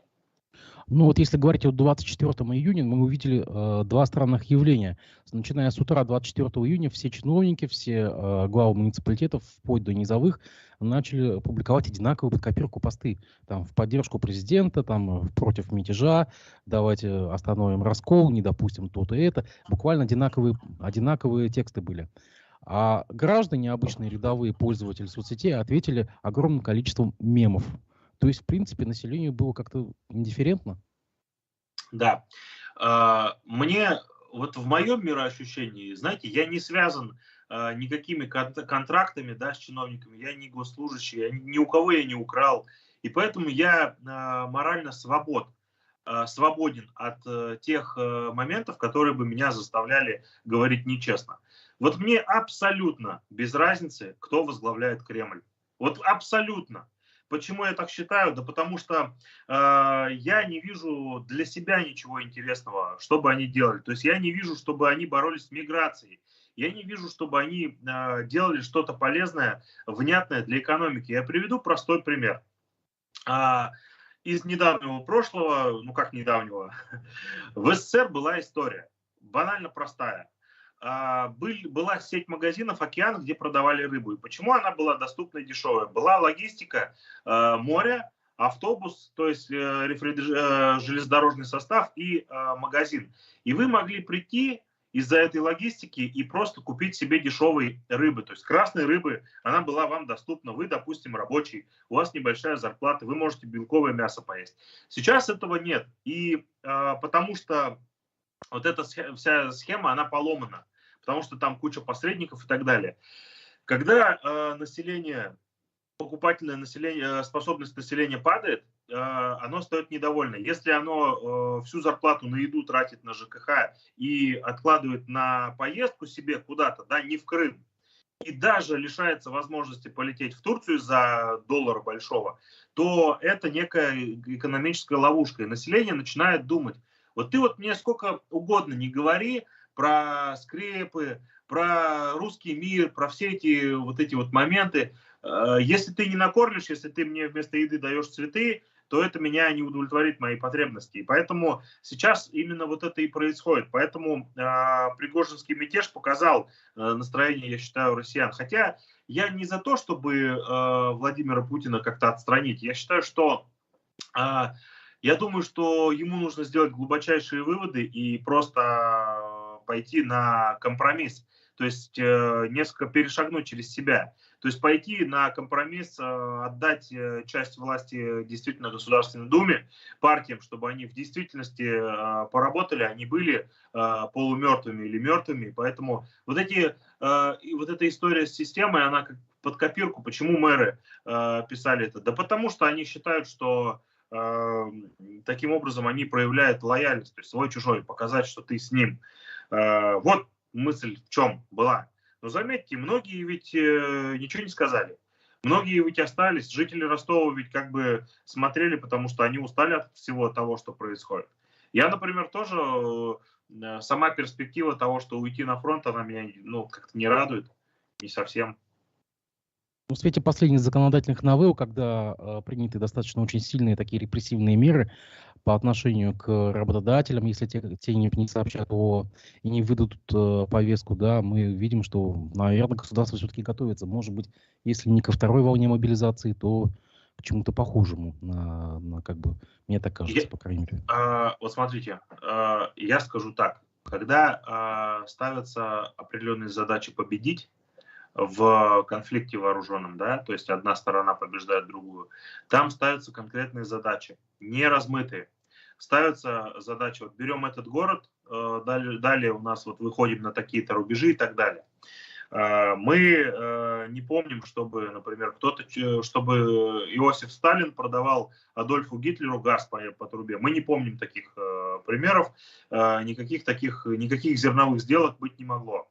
Ну вот если говорить о 24 июня, мы увидели два странных явления. Начиная с утра 24 июня все чиновники, все главы муниципалитетов, вплоть до низовых, начали публиковать одинаковую под копирку посты. Там, в поддержку президента, там, против мятежа, давайте остановим раскол, не допустим то-то и это. Буквально одинаковые тексты были. А граждане, обычные рядовые пользователи соцсетей, ответили огромным количеством мемов. То есть, в принципе, населению было как-то индифферентно? Да. Мне, в моем мироощущении, знаете, я не связан никакими контрактами, да, с чиновниками, я не госслужащий, ни у кого я не украл. И поэтому я морально свободен от тех моментов, которые бы меня заставляли говорить нечестно. Вот мне абсолютно без разницы, кто возглавляет Кремль. Вот абсолютно. Почему я так считаю? Да потому что я не вижу для себя ничего интересного, что бы они делали. То есть я не вижу, чтобы они боролись с миграцией. Я не вижу, чтобы они делали что-то полезное, внятное для экономики. Я приведу простой пример. Из недавнего прошлого, как недавнего, в СССР была история, банально простая. Была сеть магазинов «Океан», где продавали рыбу. И почему она была доступна и дешевая? Была логистика моря, автобус, то есть железнодорожный состав и магазин. И вы могли прийти из-за этой логистики и просто купить себе дешевой рыбы. То есть красной рыбы, она была вам доступна. Вы, допустим, рабочий, у вас небольшая зарплата, вы можете белковое мясо поесть. Сейчас этого нет. И потому что вот эта вся схема, она поломана. Потому что там куча посредников и так далее. Когда покупательная способность населения падает, оно стоит недовольно. Если оно всю зарплату на еду тратит на ЖКХ и откладывает на поездку себе куда-то, да, не в Крым, и даже лишается возможности полететь в Турцию за $1 большого, то это некая экономическая ловушка. И население начинает думать: вот ты мне сколько угодно не говори про скрепы, про русский мир, про все эти моменты. Если ты не накормишь, если ты мне вместо еды даешь цветы, то это меня не удовлетворит мои потребности. И поэтому сейчас именно вот это и происходит. Поэтому Пригожинский мятеж показал настроение, я считаю, россиян. Хотя я не за то, чтобы Владимира Путина как-то отстранить. Я считаю, что я думаю, что ему нужно сделать глубочайшие выводы и просто пойти на компромисс. То есть несколько перешагнуть через себя. То есть пойти на компромисс, отдать часть власти действительно Государственной Думе, партиям, чтобы они в действительности поработали, они были полумертвыми или мертвыми. Поэтому вот эта история с системой, она как под копирку. Почему мэры писали это? Да потому что они считают, что таким образом они проявляют лояльность, то есть свой-чужой, показать, что ты с ним. Вот мысль в чем была. Но заметьте, многие ведь ничего не сказали. Многие ведь остались, жители Ростова ведь как бы смотрели, потому что они устали от всего того, что происходит. Я, например, тоже, сама перспектива того, что уйти на фронт, она меня как-то не радует, не совсем. В свете последних законодательных новелл, когда приняты достаточно очень сильные такие репрессивные меры по отношению к работодателям, если те не сообщат и не выдадут повестку, да, мы видим, что, наверное, государство все-таки готовится. Может быть, если не ко второй волне мобилизации, то к чему-то похожему, как бы, мне так кажется, по крайней мере. Вот смотрите, я скажу так. Когда ставятся определенные задачи победить в конфликте вооруженном, да, то есть одна сторона побеждает другую, там ставятся конкретные задачи, не размытые. Ставятся задачи, вот берем этот город, далее у нас вот выходим на такие-то рубежи и так далее. Мы не помним, чтобы, например, чтобы Иосиф Сталин продавал Адольфу Гитлеру газ по трубе. Мы не помним таких примеров, никаких зерновых сделок быть не могло.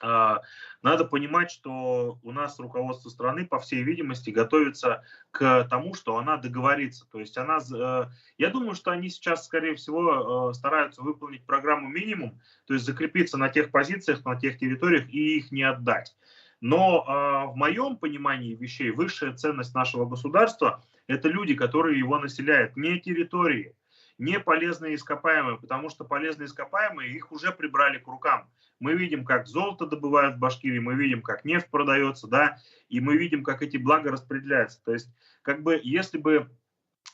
Надо понимать, что у нас руководство страны, по всей видимости, готовится к тому, что она договорится. То есть я думаю, что они сейчас, скорее всего, стараются выполнить программу минимум, то есть закрепиться на тех позициях, на тех территориях и их не отдать. Но в моем понимании вещей высшая ценность нашего государства – это люди, которые его населяют, не территории, не полезные ископаемые, потому что полезные ископаемые их уже прибрали к рукам. Мы видим, как золото добывают в Башкирии, мы видим, как нефть продается, да, и мы видим, как эти блага распределяются. То есть, как бы, если бы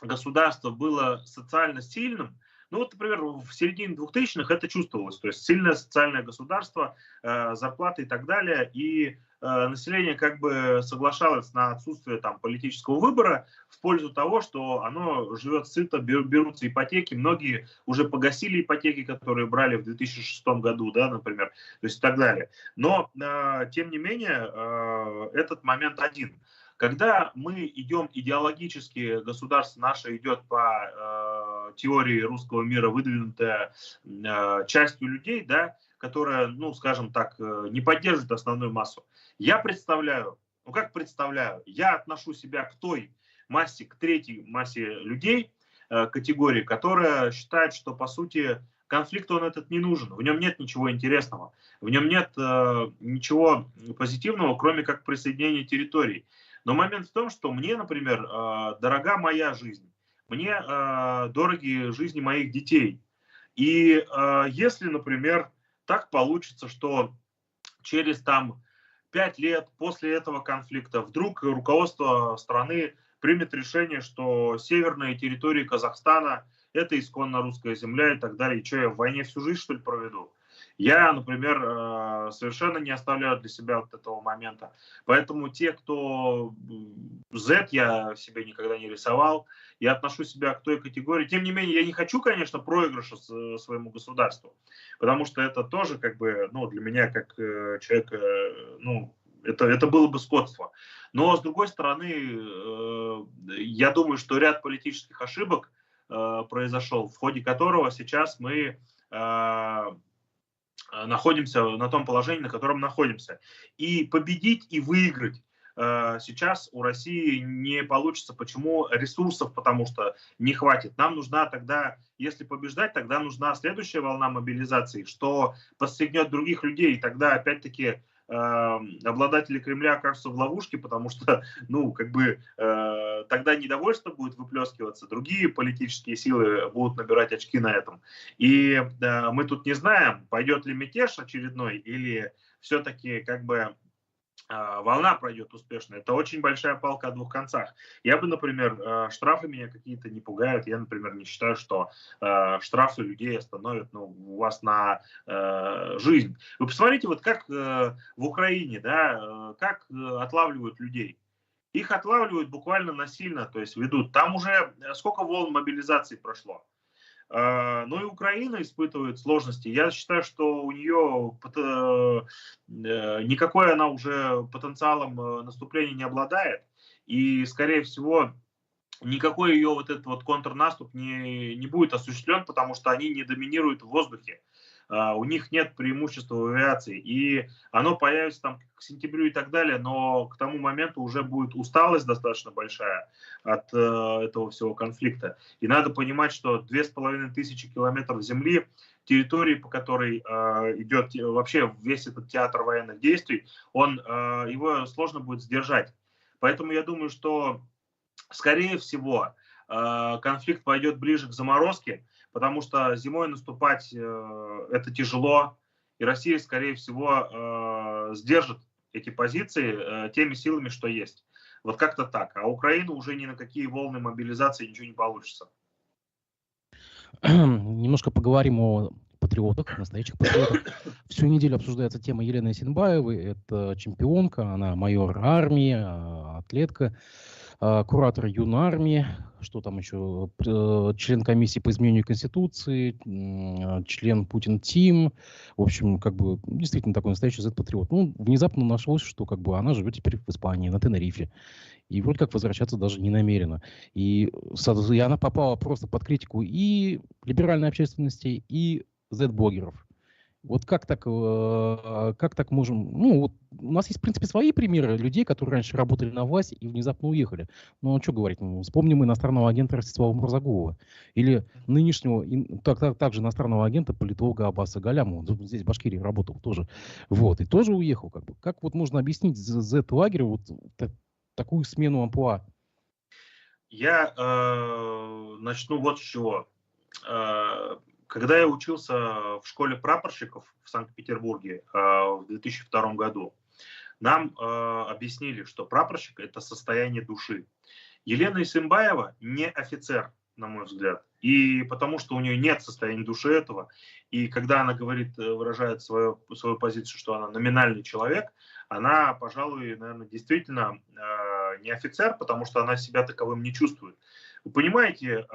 государство было социально сильным, ну вот, например, в середине 2000-х это чувствовалось, то есть сильное социальное государство, зарплаты и так далее, и население как бы соглашалось на отсутствие там политического выбора в пользу того, что оно живет сыто, берутся ипотеки, многие уже погасили ипотеки, которые брали в 2006 году, да, например, то есть и так далее. Но, тем не менее, этот момент один. Когда мы идем идеологически, государство наше идет по теории русского мира, выдвинутая частью людей, да, которая, ну, скажем так, не поддерживает основную массу. Я представляю, я отношу себя к той массе, к третьей массе людей, категории, которая считает, что, по сути, конфликт он этот не нужен, в нем нет ничего интересного, в нем нет ничего позитивного, кроме как присоединения территорий. Но момент в том, что мне, например, дорога моя жизнь, мне дороги жизни моих детей. И если, например, так получится, что через 5 лет после этого конфликта вдруг руководство страны примет решение, что северные территории Казахстана – это исконно русская земля и так далее, и что, я в войне всю жизнь, что ли, проведу? Я, например, совершенно не оставляю для себя вот этого момента. Поэтому те, кто Z, я себе никогда не рисовал, я отношу себя к той категории. Тем не менее, я не хочу, конечно, проигрыша своему государству, потому что это тоже как бы, ну, для меня как человека, ну, это было бы скотство. Но, с другой стороны, я думаю, что ряд политических ошибок произошел, в ходе которого сейчас мы находимся на том положении, на котором находимся. И победить и выиграть сейчас у России не получится. Почему? Ресурсов, потому что не хватит. Нам нужна тогда, если побеждать, тогда нужна следующая волна мобилизации, что подстегнет других людей. И тогда, опять-таки, обладатели Кремля окажутся в ловушке, потому что, ну, как бы тогда недовольство будет выплескиваться, другие политические силы будут набирать очки на этом. И мы тут не знаем, пойдет ли мятеж очередной или все-таки как бы волна пройдет успешно. Это очень большая палка о двух концах. Я бы, например, штрафы меня какие-то не пугают. Я, например, не считаю, что штрафы людей остановят, ну, у вас на жизнь. Вы посмотрите, вот как в Украине, да, как отлавливают людей. Их отлавливают буквально насильно, то есть ведут. Там уже сколько волн мобилизации прошло. Ну и Украина испытывает сложности. Я считаю, что у нее никакой она уже потенциалом наступления не обладает. И, скорее всего, никакой ее вот этот вот контрнаступ не будет осуществлен, потому что они не доминируют в воздухе. У них нет преимущества в авиации. И оно появится там к сентябрю и так далее, но к тому моменту уже будет усталость достаточно большая от этого всего конфликта. И надо понимать, что 2500 километров земли, территории, по которой идет вообще весь этот театр военных действий, его сложно будет сдержать. Поэтому я думаю, что, скорее всего, конфликт пойдет ближе к заморозке, потому что зимой наступать это тяжело, и Россия, скорее всего, сдержит эти позиции теми силами, что есть. Вот как-то так. А Украина уже ни на какие волны мобилизации ничего не получится. Немножко поговорим о патриотах, настоящих патриотах. Всю неделю обсуждается тема Елены Исенбаевой. Это чемпионка, она майор армии, атлетка, куратор юнармии, что там еще, член комиссии по изменению Конституции, член Путин-Тим. В общем, как бы действительно такой настоящий Z-патриот. Ну, внезапно нашлось, что как бы она живет теперь в Испании, на Тенерифе. И вроде как возвращаться даже не намерена. И она попала просто под критику и либеральной общественности, и Z-блогеров. Вот как так можем... Ну, вот у нас есть, в принципе, свои примеры людей, которые раньше работали на власти и внезапно уехали. Ну, что говорить, вспомним иностранного агента Ростислава Мурзагулова. Или нынешнего, также иностранного агента, политолога Аббаса Галямова. Он здесь в Башкирии работал тоже. Вот, и тоже уехал. Как бы. Как вот можно объяснить Z-лагерю вот такую смену амплуа? Я начну вот с чего. Когда я учился в школе прапорщиков в Санкт-Петербурге в 2002 году, нам объяснили, что прапорщик – это состояние души. Елена Исенбаева не офицер, на мой взгляд, и потому что у нее нет состояния души этого. И когда она говорит, выражает свою позицию, что она номинальный человек, она, пожалуй, наверное, действительно не офицер, потому что она себя таковым не чувствует. Вы понимаете,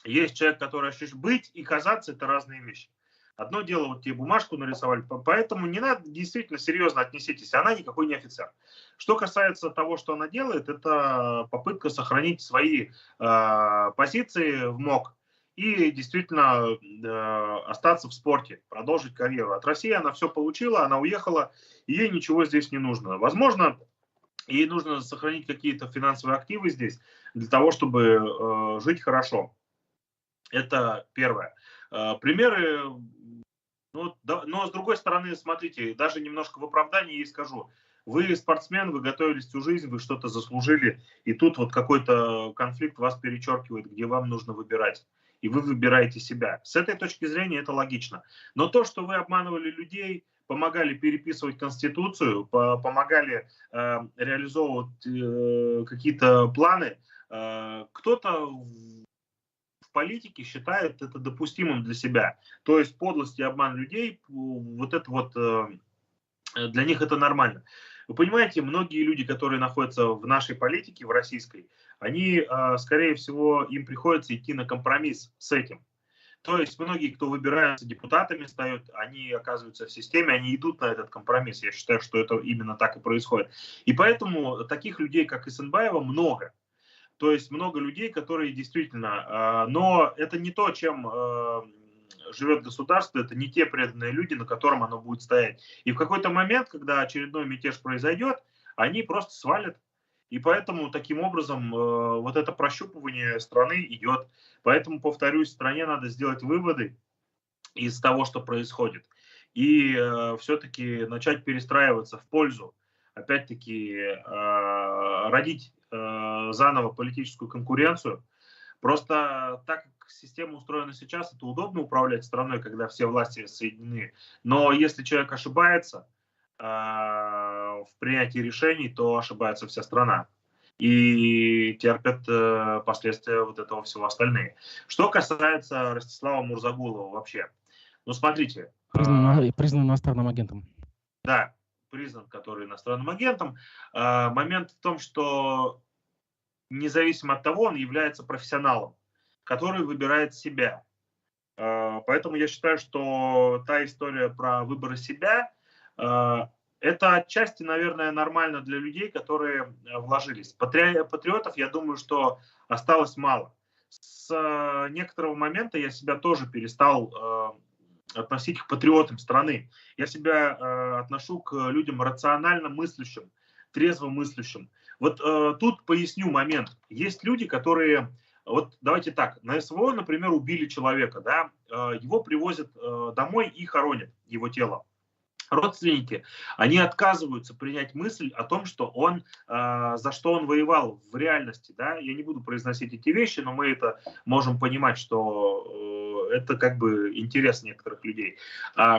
есть человек, который ощущает быть и казаться, это разные вещи. Одно дело, вот тебе бумажку нарисовали, поэтому не надо, действительно серьезно отнеситесь, она никакой не офицер. Что касается того, что она делает, это попытка сохранить свои позиции в МОК и действительно остаться в спорте, продолжить карьеру. От России она все получила, она уехала, и ей ничего здесь не нужно. Возможно, ей нужно сохранить какие-то финансовые активы здесь для того, чтобы жить хорошо. Это первое. Примеры, но с другой стороны, смотрите, даже немножко в оправдании ей скажу. Вы спортсмен, вы готовились всю жизнь, вы что-то заслужили, и тут вот какой-то конфликт вас перечеркивает, где вам нужно выбирать. И вы выбираете себя. С этой точки зрения это логично. Но то, что вы обманывали людей, помогали переписывать Конституцию, помогали реализовывать какие-то планы, кто-то в политике считает это допустимым для себя. То есть подлость и обман людей, вот это вот для них это нормально. Вы понимаете, многие люди, которые находятся в нашей политике, в российской, они, скорее всего, им приходится идти на компромисс с этим. То есть многие, кто выбираются депутатами, они оказываются в системе, они идут на этот компромисс. Я считаю, что это именно так и происходит. И поэтому таких людей, как Исенбаева, много. То есть много людей, которые действительно... Но это не то, чем живет государство, это не те преданные люди, на котором оно будет стоять. И в какой-то момент, когда очередной мятеж произойдет, они просто свалят. И поэтому таким образом вот это прощупывание страны идет. Поэтому, повторюсь, стране надо сделать выводы из того, что происходит. и все-таки начать перестраиваться в пользу, опять-таки, родить заново политическую конкуренцию. Просто так как система устроена сейчас, это удобно управлять страной, когда все власти соединены. Но если человек ошибается в принятии решений, то ошибается вся страна. И терпят последствия вот этого всего остальные. Что касается Ростислава Мурзагулова вообще. Ну, смотрите. Признан иностранным агентом. Да, признан, который иностранным агентом. Момент в том, что независимо от того, он является профессионалом, который выбирает себя. Поэтому я считаю, что та история про выборы себя, это отчасти, наверное, нормально для людей, которые вложились. Патриотов, я думаю, что осталось мало. С некоторого момента я себя тоже перестал относить к патриотам страны. Я себя отношу к людям рационально мыслящим, трезво мыслящим. Вот тут поясню момент. Есть люди, которые... Вот давайте так, на СВО, например, убили человека, да, его привозят домой и хоронят, его тело. Родственники, они отказываются принять мысль о том, что он, за что он воевал в реальности, да, я не буду произносить эти вещи, но мы это можем понимать, что это как бы интерес некоторых людей.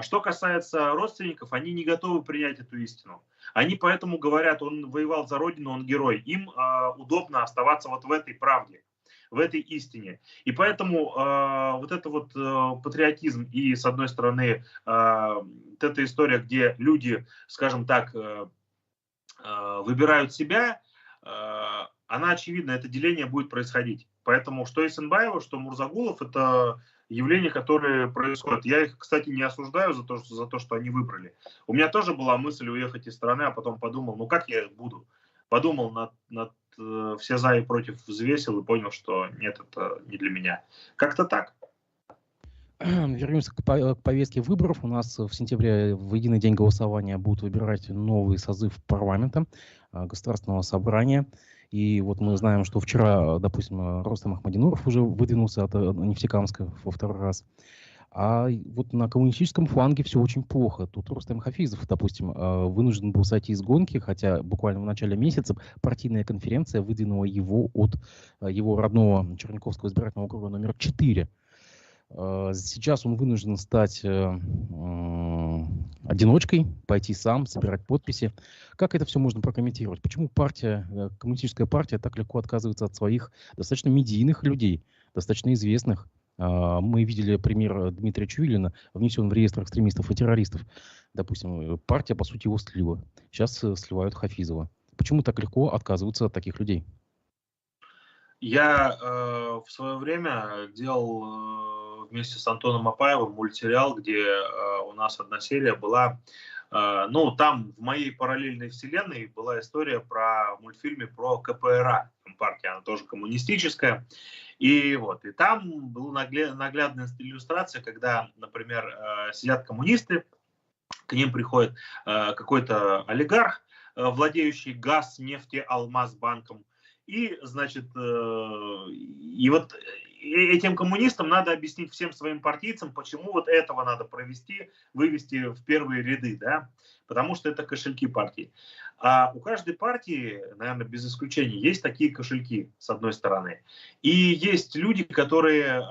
Что касается родственников, они не готовы принять эту истину. Они поэтому говорят, он воевал за родину, он герой. Им удобно оставаться вот в этой правде, в этой истине. И поэтому вот это вот патриотизм и, с одной стороны, вот эта история, где люди, скажем так, выбирают себя, она очевидна, это деление будет происходить. Поэтому что Эсенбаева, что Мурзагулов, это явления, которые происходят. Я их, кстати, не осуждаю за то, что они выбрали. У меня тоже была мысль уехать из страны, а потом подумал, ну как я буду? Подумал над все за и против взвесил и понял, что нет, это не для меня. Как-то так. Вернемся к повестке выборов. У нас в сентябре в единый день голосования будут выбирать новый созыв парламента, Государственного собрания. И вот мы знаем, что вчера, допустим, Рустам Ахмадинуров уже выдвинулся от Нефтекамска во второй раз. А вот на коммунистическом фланге все очень плохо. Тут Рустам Хафизов, допустим, вынужден был сойти из гонки, хотя буквально в начале месяца партийная конференция выдвинула его от его родного Черниковского избирательного округа номер 4. Сейчас он вынужден стать одиночкой, пойти сам, собирать подписи. Как это все можно прокомментировать? Почему коммунистическая партия так легко отказывается от своих достаточно медийных людей, достаточно известных? Мы видели пример Дмитрия Чувилина, внесен в реестр экстремистов и террористов. Допустим, партия, по сути, его слила. Сейчас сливают Хафизова. Почему так легко отказываются от таких людей? Я в свое время делал вместе с Антоном Апаевым мультсериал, где у нас одна серия была. Ну, там в моей параллельной вселенной была история про мультфильме про КПРА. Партия, она тоже коммунистическая. И вот, и там была наглядная иллюстрация, когда, например, сидят коммунисты, к ним приходит какой-то олигарх, владеющий газ, нефти, алмаз банком. И, значит, и вот этим коммунистам надо объяснить всем своим партийцам, почему вот этого надо вывести в первые ряды, да, потому что это кошельки партии. А у каждой партии, наверное, без исключения, есть такие кошельки, с одной стороны. И есть люди, которые,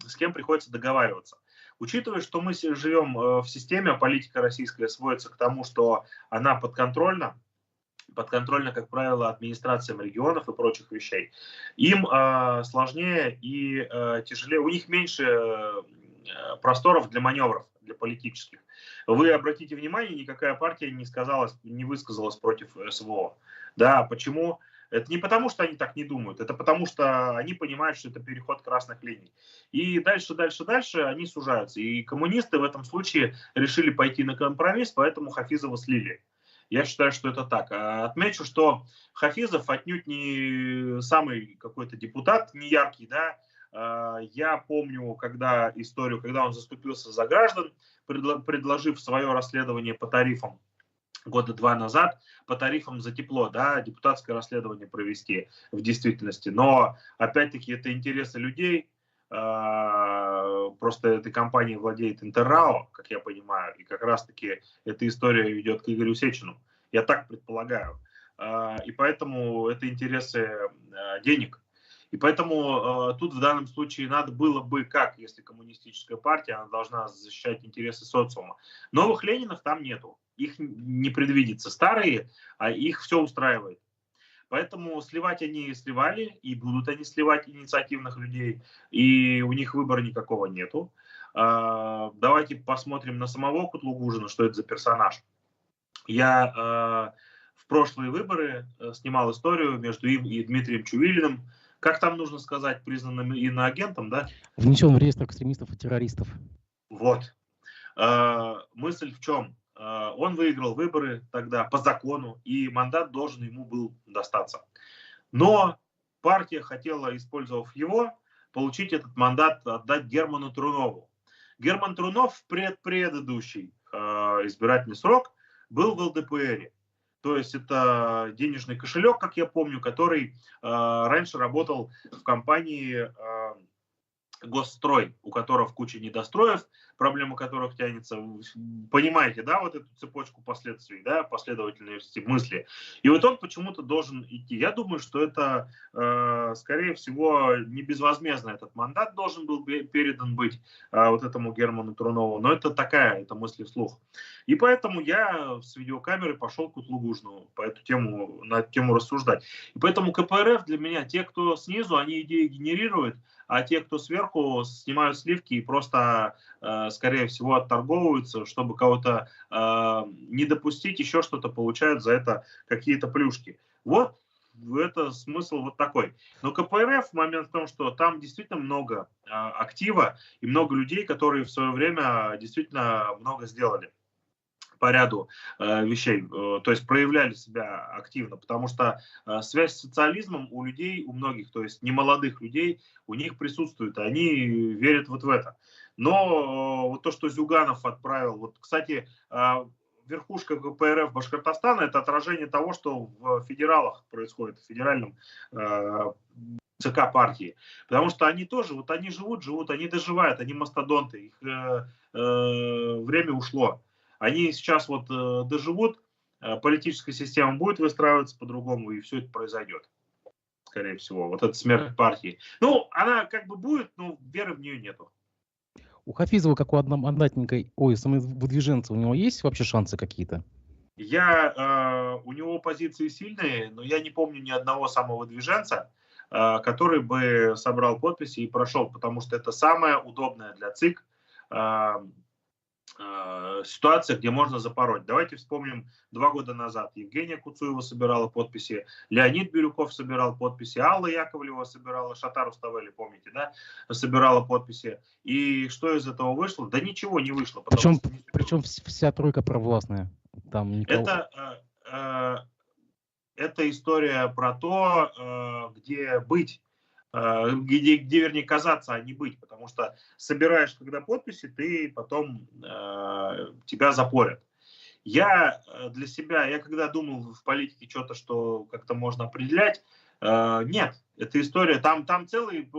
с кем приходится договариваться. Учитывая, что мы живем в системе, а политика российская сводится к тому, что она подконтрольна, как правило, администрациям регионов и прочих вещей, им сложнее и тяжелее, у них меньше просторов для маневров, для политических. Вы обратите внимание, никакая партия не высказалась против СВО. Да, почему? Это не потому, что они так не думают, это потому, что они понимают, что это переход красных линий. И дальше они сужаются. И коммунисты в этом случае решили пойти на компромисс, поэтому Хафизова слили. Я считаю, что это так. Отмечу, что Хафизов отнюдь не самый какой-то депутат, не яркий, да. Я помню, когда он заступился за граждан, предложив свое расследование по тарифам года 2 назад, по тарифам за тепло, да, депутатское расследование провести в действительности. Но, опять-таки, это интересы людей, просто этой компанией владеет Интеррао, как я понимаю, и как раз-таки эта история ведет к Игорю Сечину. Я так предполагаю. И поэтому это интересы денег. И поэтому тут в данном случае надо было бы, как, если коммунистическая партия, она должна защищать интересы социума. Новых Ленинов там нету. Их не предвидится. Старые, а их все устраивает. Поэтому сливать они сливали, и будут они сливать инициативных людей, и у них выбора никакого нету. Давайте посмотрим на самого Кутлугужина, что это за персонаж. Я в прошлые выборы снимал историю между им и Дмитрием Чувилиным. Как там нужно сказать, признанным иноагентом, да? Внесен в реестр экстремистов и террористов. Вот. Мысль в чем? Он выиграл выборы тогда по закону, и мандат должен ему был достаться. Но партия хотела, использовав его, получить этот мандат, отдать Герману Трунову. Герман Трунов в предыдущий избирательный срок был в ЛДПРе. То есть это денежный кошелек, как я помню, который раньше работал в компании Госстрой, у которого куча недостроев, проблема которых тянется. Понимаете, да, вот эту цепочку последствий, да, последовательности мысли. И вот он почему-то должен идти. Я думаю, что это, скорее всего, не безвозмездно этот мандат должен был передан быть вот этому Герману Трунову. Но это такая, это мысли вслух. И поэтому я с видеокамеры пошел к Кутлугужину по эту тему, на эту тему рассуждать. И поэтому КПРФ для меня, те, кто снизу, они идеи генерируют, а те, кто сверху, снимают сливки и просто, скорее всего, отторговываются, чтобы кого-то не допустить, еще что-то получают за это какие-то плюшки. Вот это смысл вот такой. Но КПРФ, момент в том, что там действительно много актива и много людей, которые в свое время действительно много сделали по ряду вещей, то есть проявляли себя активно, потому что связь с социализмом у людей, у многих, то есть не молодых людей, у них присутствует, и они верят вот в это. Но вот то, что Зюганов отправил, вот, кстати, верхушка КПРФ Башкортостана, это отражение того, что в федералах происходит, в федеральном ЦК партии. Потому что они тоже, вот они живут, они доживают, они мастодонты, их время ушло. Они сейчас вот доживут, политическая система будет выстраиваться по-другому, и все это произойдет, скорее всего. Вот эта смерть партии. Ну, она как бы будет, но веры в нее нету. У Хафизова, как у одномандатника, самовыдвиженца, у него есть вообще шансы какие-то? У него позиции сильные, но я не помню ни одного самовыдвиженца, который бы собрал подписи и прошел, потому что это самая удобная для ЦИК ситуация, где можно запороть. Давайте вспомним 2 года назад. Евгения Куцуева собирала подписи, Леонид Бирюков собирал подписи, Алла Яковлева собирала, Шатар Уставели, помните, да, собирала подписи. И что из этого вышло? Да ничего не вышло. Причем вся тройка провластная. Там никого... Это история про то, где быть, где, вернее, казаться, а не быть. Потому что собираешь, когда подписи, ты потом тебя запорят. Я для себя, я когда думал в политике что-то, что как-то можно определять, нет, эта история, там целые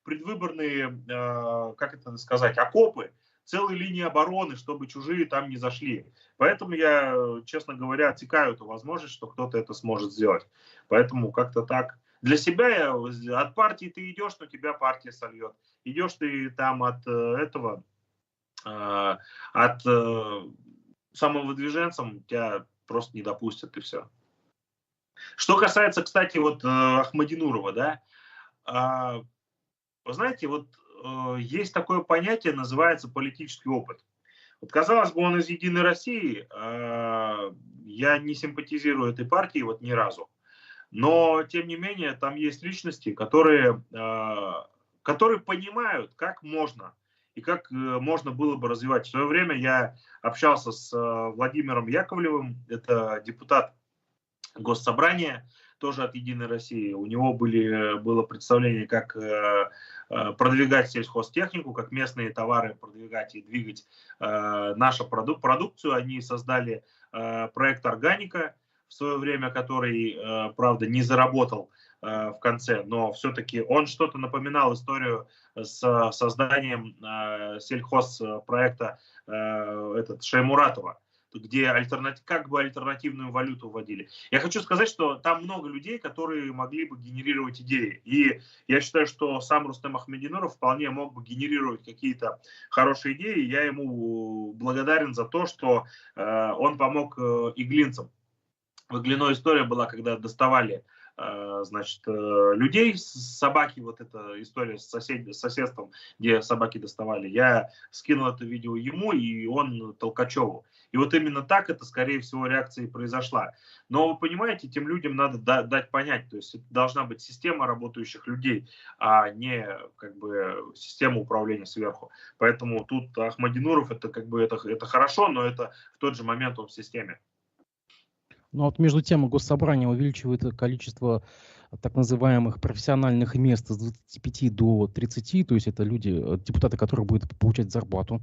предвыборные, как это сказать, окопы, целые линии обороны, чтобы чужие там не зашли. Поэтому я, честно говоря, отсекаю эту возможность, что кто-то это сможет сделать. Поэтому как-то так. Для себя от партии ты идешь, но тебя партия сольет. Идешь ты там от этого, от самовыдвиженцам, тебя просто не допустят, и все. Что касается, кстати, вот Ахмадинурова, да, вы знаете, вот есть такое понятие, называется политический опыт. Вот, казалось бы, он из «Единой России», я не симпатизирую этой партии вот ни разу. Но, тем не менее, там есть личности, которые понимают, как можно и как можно было бы развивать. В свое время я общался с Владимиром Яковлевым, это депутат Госсобрания, тоже от «Единой России». У него было представление, как продвигать сельхозтехнику, как местные товары продвигать и двигать нашу продукцию. Они создали проект «Органика», в свое время, который, правда, не заработал в конце, но все-таки он что-то напоминал историю с созданием сельхозпроекта Шаймуратова, где как бы альтернативную валюту вводили. Я хочу сказать, что там много людей, которые могли бы генерировать идеи. И я считаю, что сам Рустем Ахмединуров вполне мог бы генерировать какие-то хорошие идеи. Я ему благодарен за то, что он помог иглинцам. В Иглиной история была, когда доставали людей с собаки, вот эта история с соседством, где собаки доставали. Я скинул это видео ему, и он Толкачеву. И вот именно так это, скорее всего, реакция и произошла. Но вы понимаете, тем людям надо дать понять, то есть это должна быть система работающих людей, а не как бы система управления сверху. Поэтому тут Ахмадинуров это как бы это хорошо, но это в тот же момент он в системе. Ну вот между тем Госсобрание увеличивает количество так называемых профессиональных мест с 25 до 30, то есть это люди, депутаты, которые будут получать зарплату.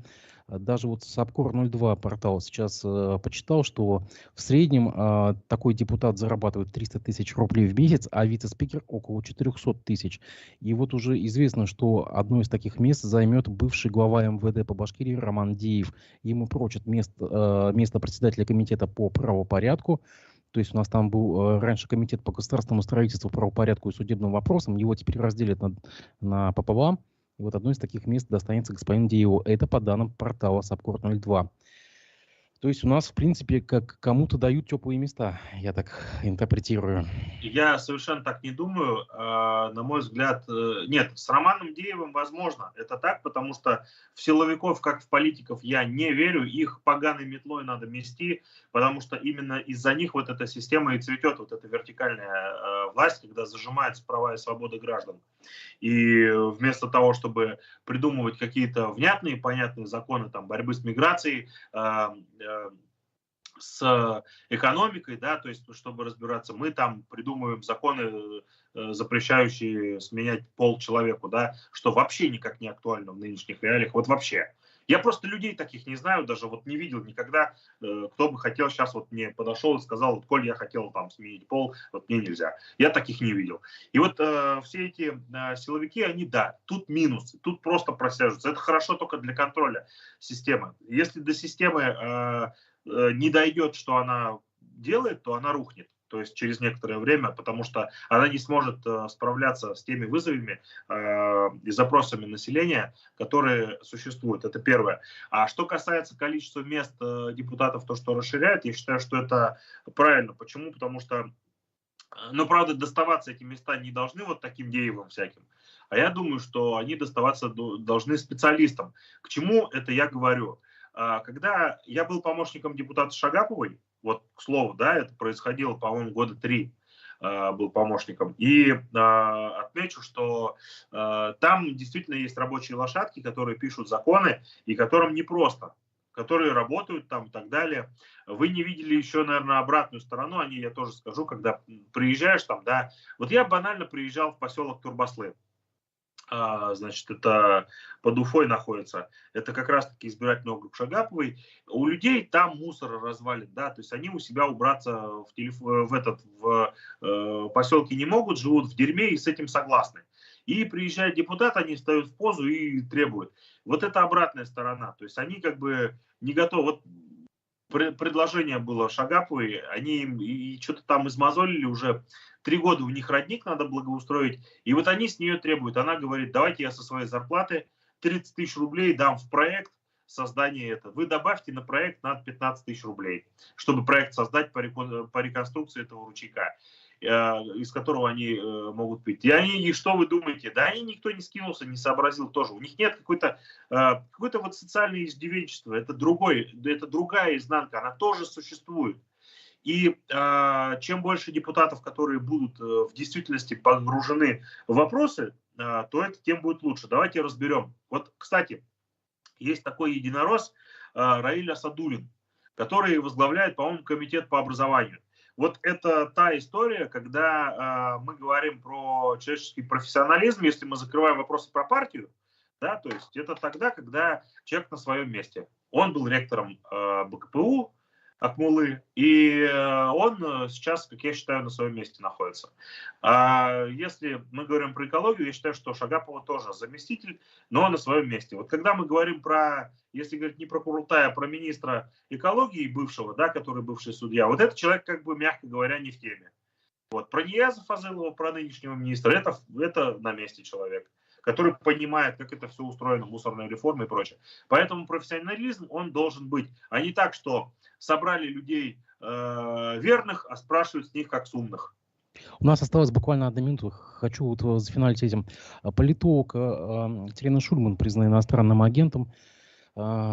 Даже вот Сапкор 02 портал сейчас почитал, что в среднем такой депутат зарабатывает 300 тысяч рублей в месяц, а вице-спикер около 400 тысяч. И вот уже известно, что одно из таких мест займет бывший глава МВД по Башкирии Роман Диев. Ему прочат место председателя комитета по правопорядку. То есть у нас там был раньше комитет по государственному строительству, правопорядку и судебным вопросам. Его теперь разделят на пополам. И вот одно из таких мест достанется господину Диеву. Это по данным портала Сапкор 02. То есть у нас, в принципе, как кому-то дают теплые места, я так интерпретирую. Я совершенно так не думаю. На мой взгляд, нет, с Романом Диевым возможно. Это так, потому что в силовиков, как в политиков, я не верю. Их поганой метлой надо мести, потому что именно из-за них вот эта система и цветет, вот эта вертикальная власть, когда зажимаются права и свободы граждан. И вместо того, чтобы придумывать какие-то внятные, понятные законы там, борьбы с миграцией, с экономикой, да, то есть, чтобы разбираться, мы там придумываем законы, запрещающие сменять пол человеку, да, что вообще никак не актуально в нынешних реалиях, вот вообще. Я просто людей таких не знаю, даже вот не видел никогда, кто бы хотел сейчас вот мне подошел и сказал, вот, коль я хотел там сменить пол, вот мне нельзя. Я таких не видел. И вот все эти силовики, они, да, тут минусы, тут просто просяжутся. Это хорошо только для контроля системы. Если до системы не дойдет, что она делает, то она рухнет. То есть через некоторое время, потому что она не сможет справляться с теми вызовами и запросами населения, которые существуют. Это первое. А что касается количества мест депутатов, то, что расширяет, я считаю, что это правильно. Почему? Потому что, ну, правда, доставаться эти места не должны вот таким Деевым всяким. А я думаю, что они доставаться должны специалистам. К чему это я говорю? Когда я был помощником депутата Шагаповой, вот, к слову, да, это происходило, по-моему, года 3, был помощником, и отмечу, что там действительно есть рабочие лошадки, которые пишут законы, и которым непросто, которые работают там и так далее. Вы не видели еще, наверное, обратную сторону, о ней я тоже скажу, когда приезжаешь там, да, вот я банально приезжал в поселок Турбаслы. Значит, это под Уфой находится. Это как раз-таки избирательный округ Шагаповой. У людей там мусор развалит, да, то есть они у себя убраться в поселке не могут, живут в дерьме и с этим согласны. И приезжает депутат, они встают в позу и требуют. Вот это обратная сторона. То есть они как бы не готовы. Вот предложение было Шагаповой, они им и что-то там измозолили уже. 3 года у них родник надо благоустроить, и вот они с нее требуют. Она говорит, давайте я со своей зарплаты 30 тысяч рублей дам в проект создания этого. Вы добавьте на проект надо 15 тысяч рублей, чтобы проект создать по реконструкции этого ручейка, из которого они могут пить. И что вы думаете? Да, они никто не скинулся, не сообразил тоже. У них нет какой-то вот социальное иждивенчество. Это другая изнанка, она тоже существует. И чем больше депутатов, которые будут в действительности погружены в вопросы, то это тем будет лучше. Давайте разберем. Вот, кстати, есть такой единорос Раиль Асадуллин, который возглавляет, по-моему, комитет по образованию. Вот это та история, когда мы говорим про человеческий профессионализм, если мы закрываем вопросы про партию, да, то есть это тогда, когда человек на своем месте. Он был ректором БКПУ, Акмулы, и он сейчас, как я считаю, на своем месте находится. А если мы говорим про экологию, я считаю, что Шагапова тоже заместитель, но на своем месте. Вот когда мы говорим про, если говорить не про Курултай, а про министра экологии бывшего, да, который бывший судья, вот этот человек, как бы, мягко говоря, не в теме. Вот. Про Нияза Фазылова, про нынешнего министра, это на месте человек, который понимает, как это все устроено, мусорная реформа и прочее. Поэтому профессионализм, он должен быть. А не так, что собрали людей верных, а спрашивают с них как с умных. У нас осталось буквально 1 минута. Хочу вот зафиналить этим. Политолог Екатерина Шульман признана иностранным агентом.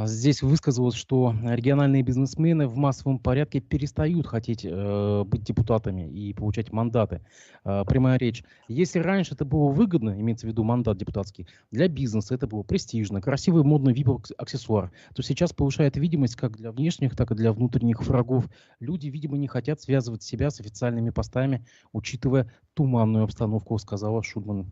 Здесь высказалось, что региональные бизнесмены в массовом порядке перестают хотеть быть депутатами и получать мандаты. Прямая речь. Если раньше это было выгодно, имеется в виду мандат депутатский, для бизнеса это было престижно, красивый модный VIP-аксессуар, то сейчас повышает видимость как для внешних, так и для внутренних врагов. Люди, видимо, не хотят связывать себя с официальными постами, учитывая туманную обстановку, сказала Шульман.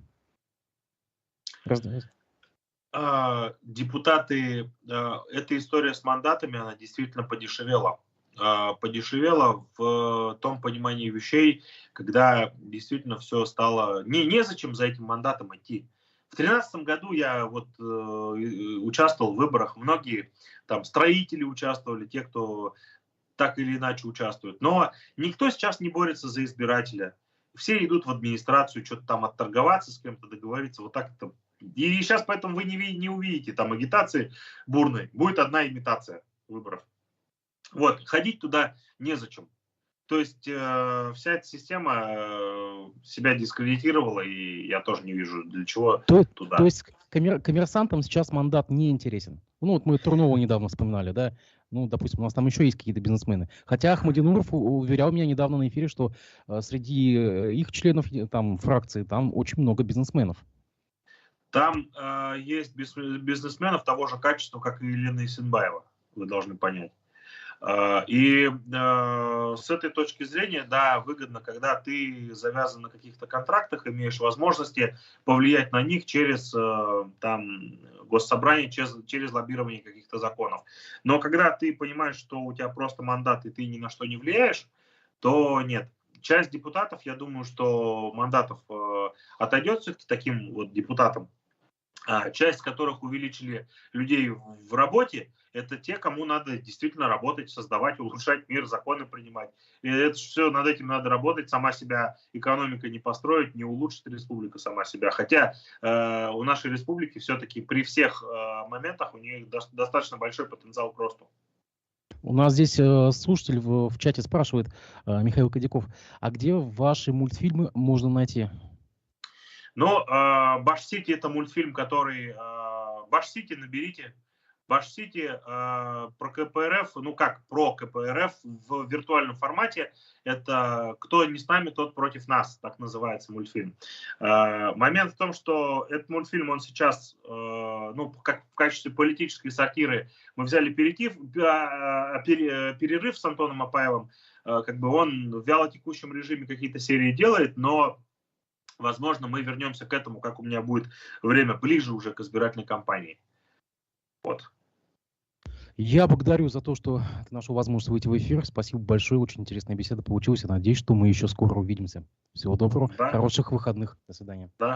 Депутаты, эта история с мандатами, она действительно подешевела. Подешевела в том понимании вещей, когда действительно все стало... Незачем за этим мандатом идти. В 2013 году я вот участвовал в выборах. Многие там строители участвовали, те, кто так или иначе участвует. Но никто сейчас не борется за избирателя. Все идут в администрацию, что-то там отторговаться с кем-то, договориться. Вот так это. И сейчас поэтому вы не увидите там агитации бурной. Будет одна имитация выборов. Вот, ходить туда незачем. То есть вся эта система себя дискредитировала, и я тоже не вижу, для чего туда. То есть коммерсантам сейчас мандат не интересен. Ну вот мы Турнова недавно вспоминали, да? Ну, допустим, у нас там еще есть какие-то бизнесмены. Хотя Ахмадинуров уверял меня недавно на эфире, что среди их членов там, фракции там очень много бизнесменов. Там есть бизнесменов того же качества, как и Елена Исенбаева, вы должны понять. И с этой точки зрения, да, выгодно, когда ты завязан на каких-то контрактах, имеешь возможности повлиять на них через там, госсобрание, через лоббирование каких-то законов. Но когда ты понимаешь, что у тебя просто мандат, и ты ни на что не влияешь, то нет. Часть депутатов, я думаю, что мандатов отойдет все-таки таким вот депутатам. Часть которых увеличили людей в работе, это те, кому надо действительно работать, создавать, улучшать мир, законы принимать. И это все, над этим надо работать, сама себя экономика не построить, не улучшит республика сама себя. Хотя у нашей республики все-таки при всех моментах у нее достаточно большой потенциал к росту. У нас здесь слушатель в чате спрашивает, Михаил Кадяков, а где ваши мультфильмы можно найти? Ну, Баш-Сити это мультфильм, который... Баш-Сити наберите. Баш-Сити про КПРФ, ну как про КПРФ в виртуальном формате. Это «Кто не с нами, тот против нас», так называется мультфильм. Момент в том, что этот мультфильм, он сейчас, ну, как в качестве политической сатиры, мы взяли перерыв с Антоном Апаевым, как бы он в вялотекущем режиме какие-то серии делает, но возможно, мы вернемся к этому, как у меня будет время ближе уже к избирательной кампании. Вот. Я благодарю за то, что ты нашел возможность выйти в эфир. Спасибо большое, очень интересная беседа получилась. Я надеюсь, что мы еще скоро увидимся. Всего доброго, хороших выходных. До свидания. Да.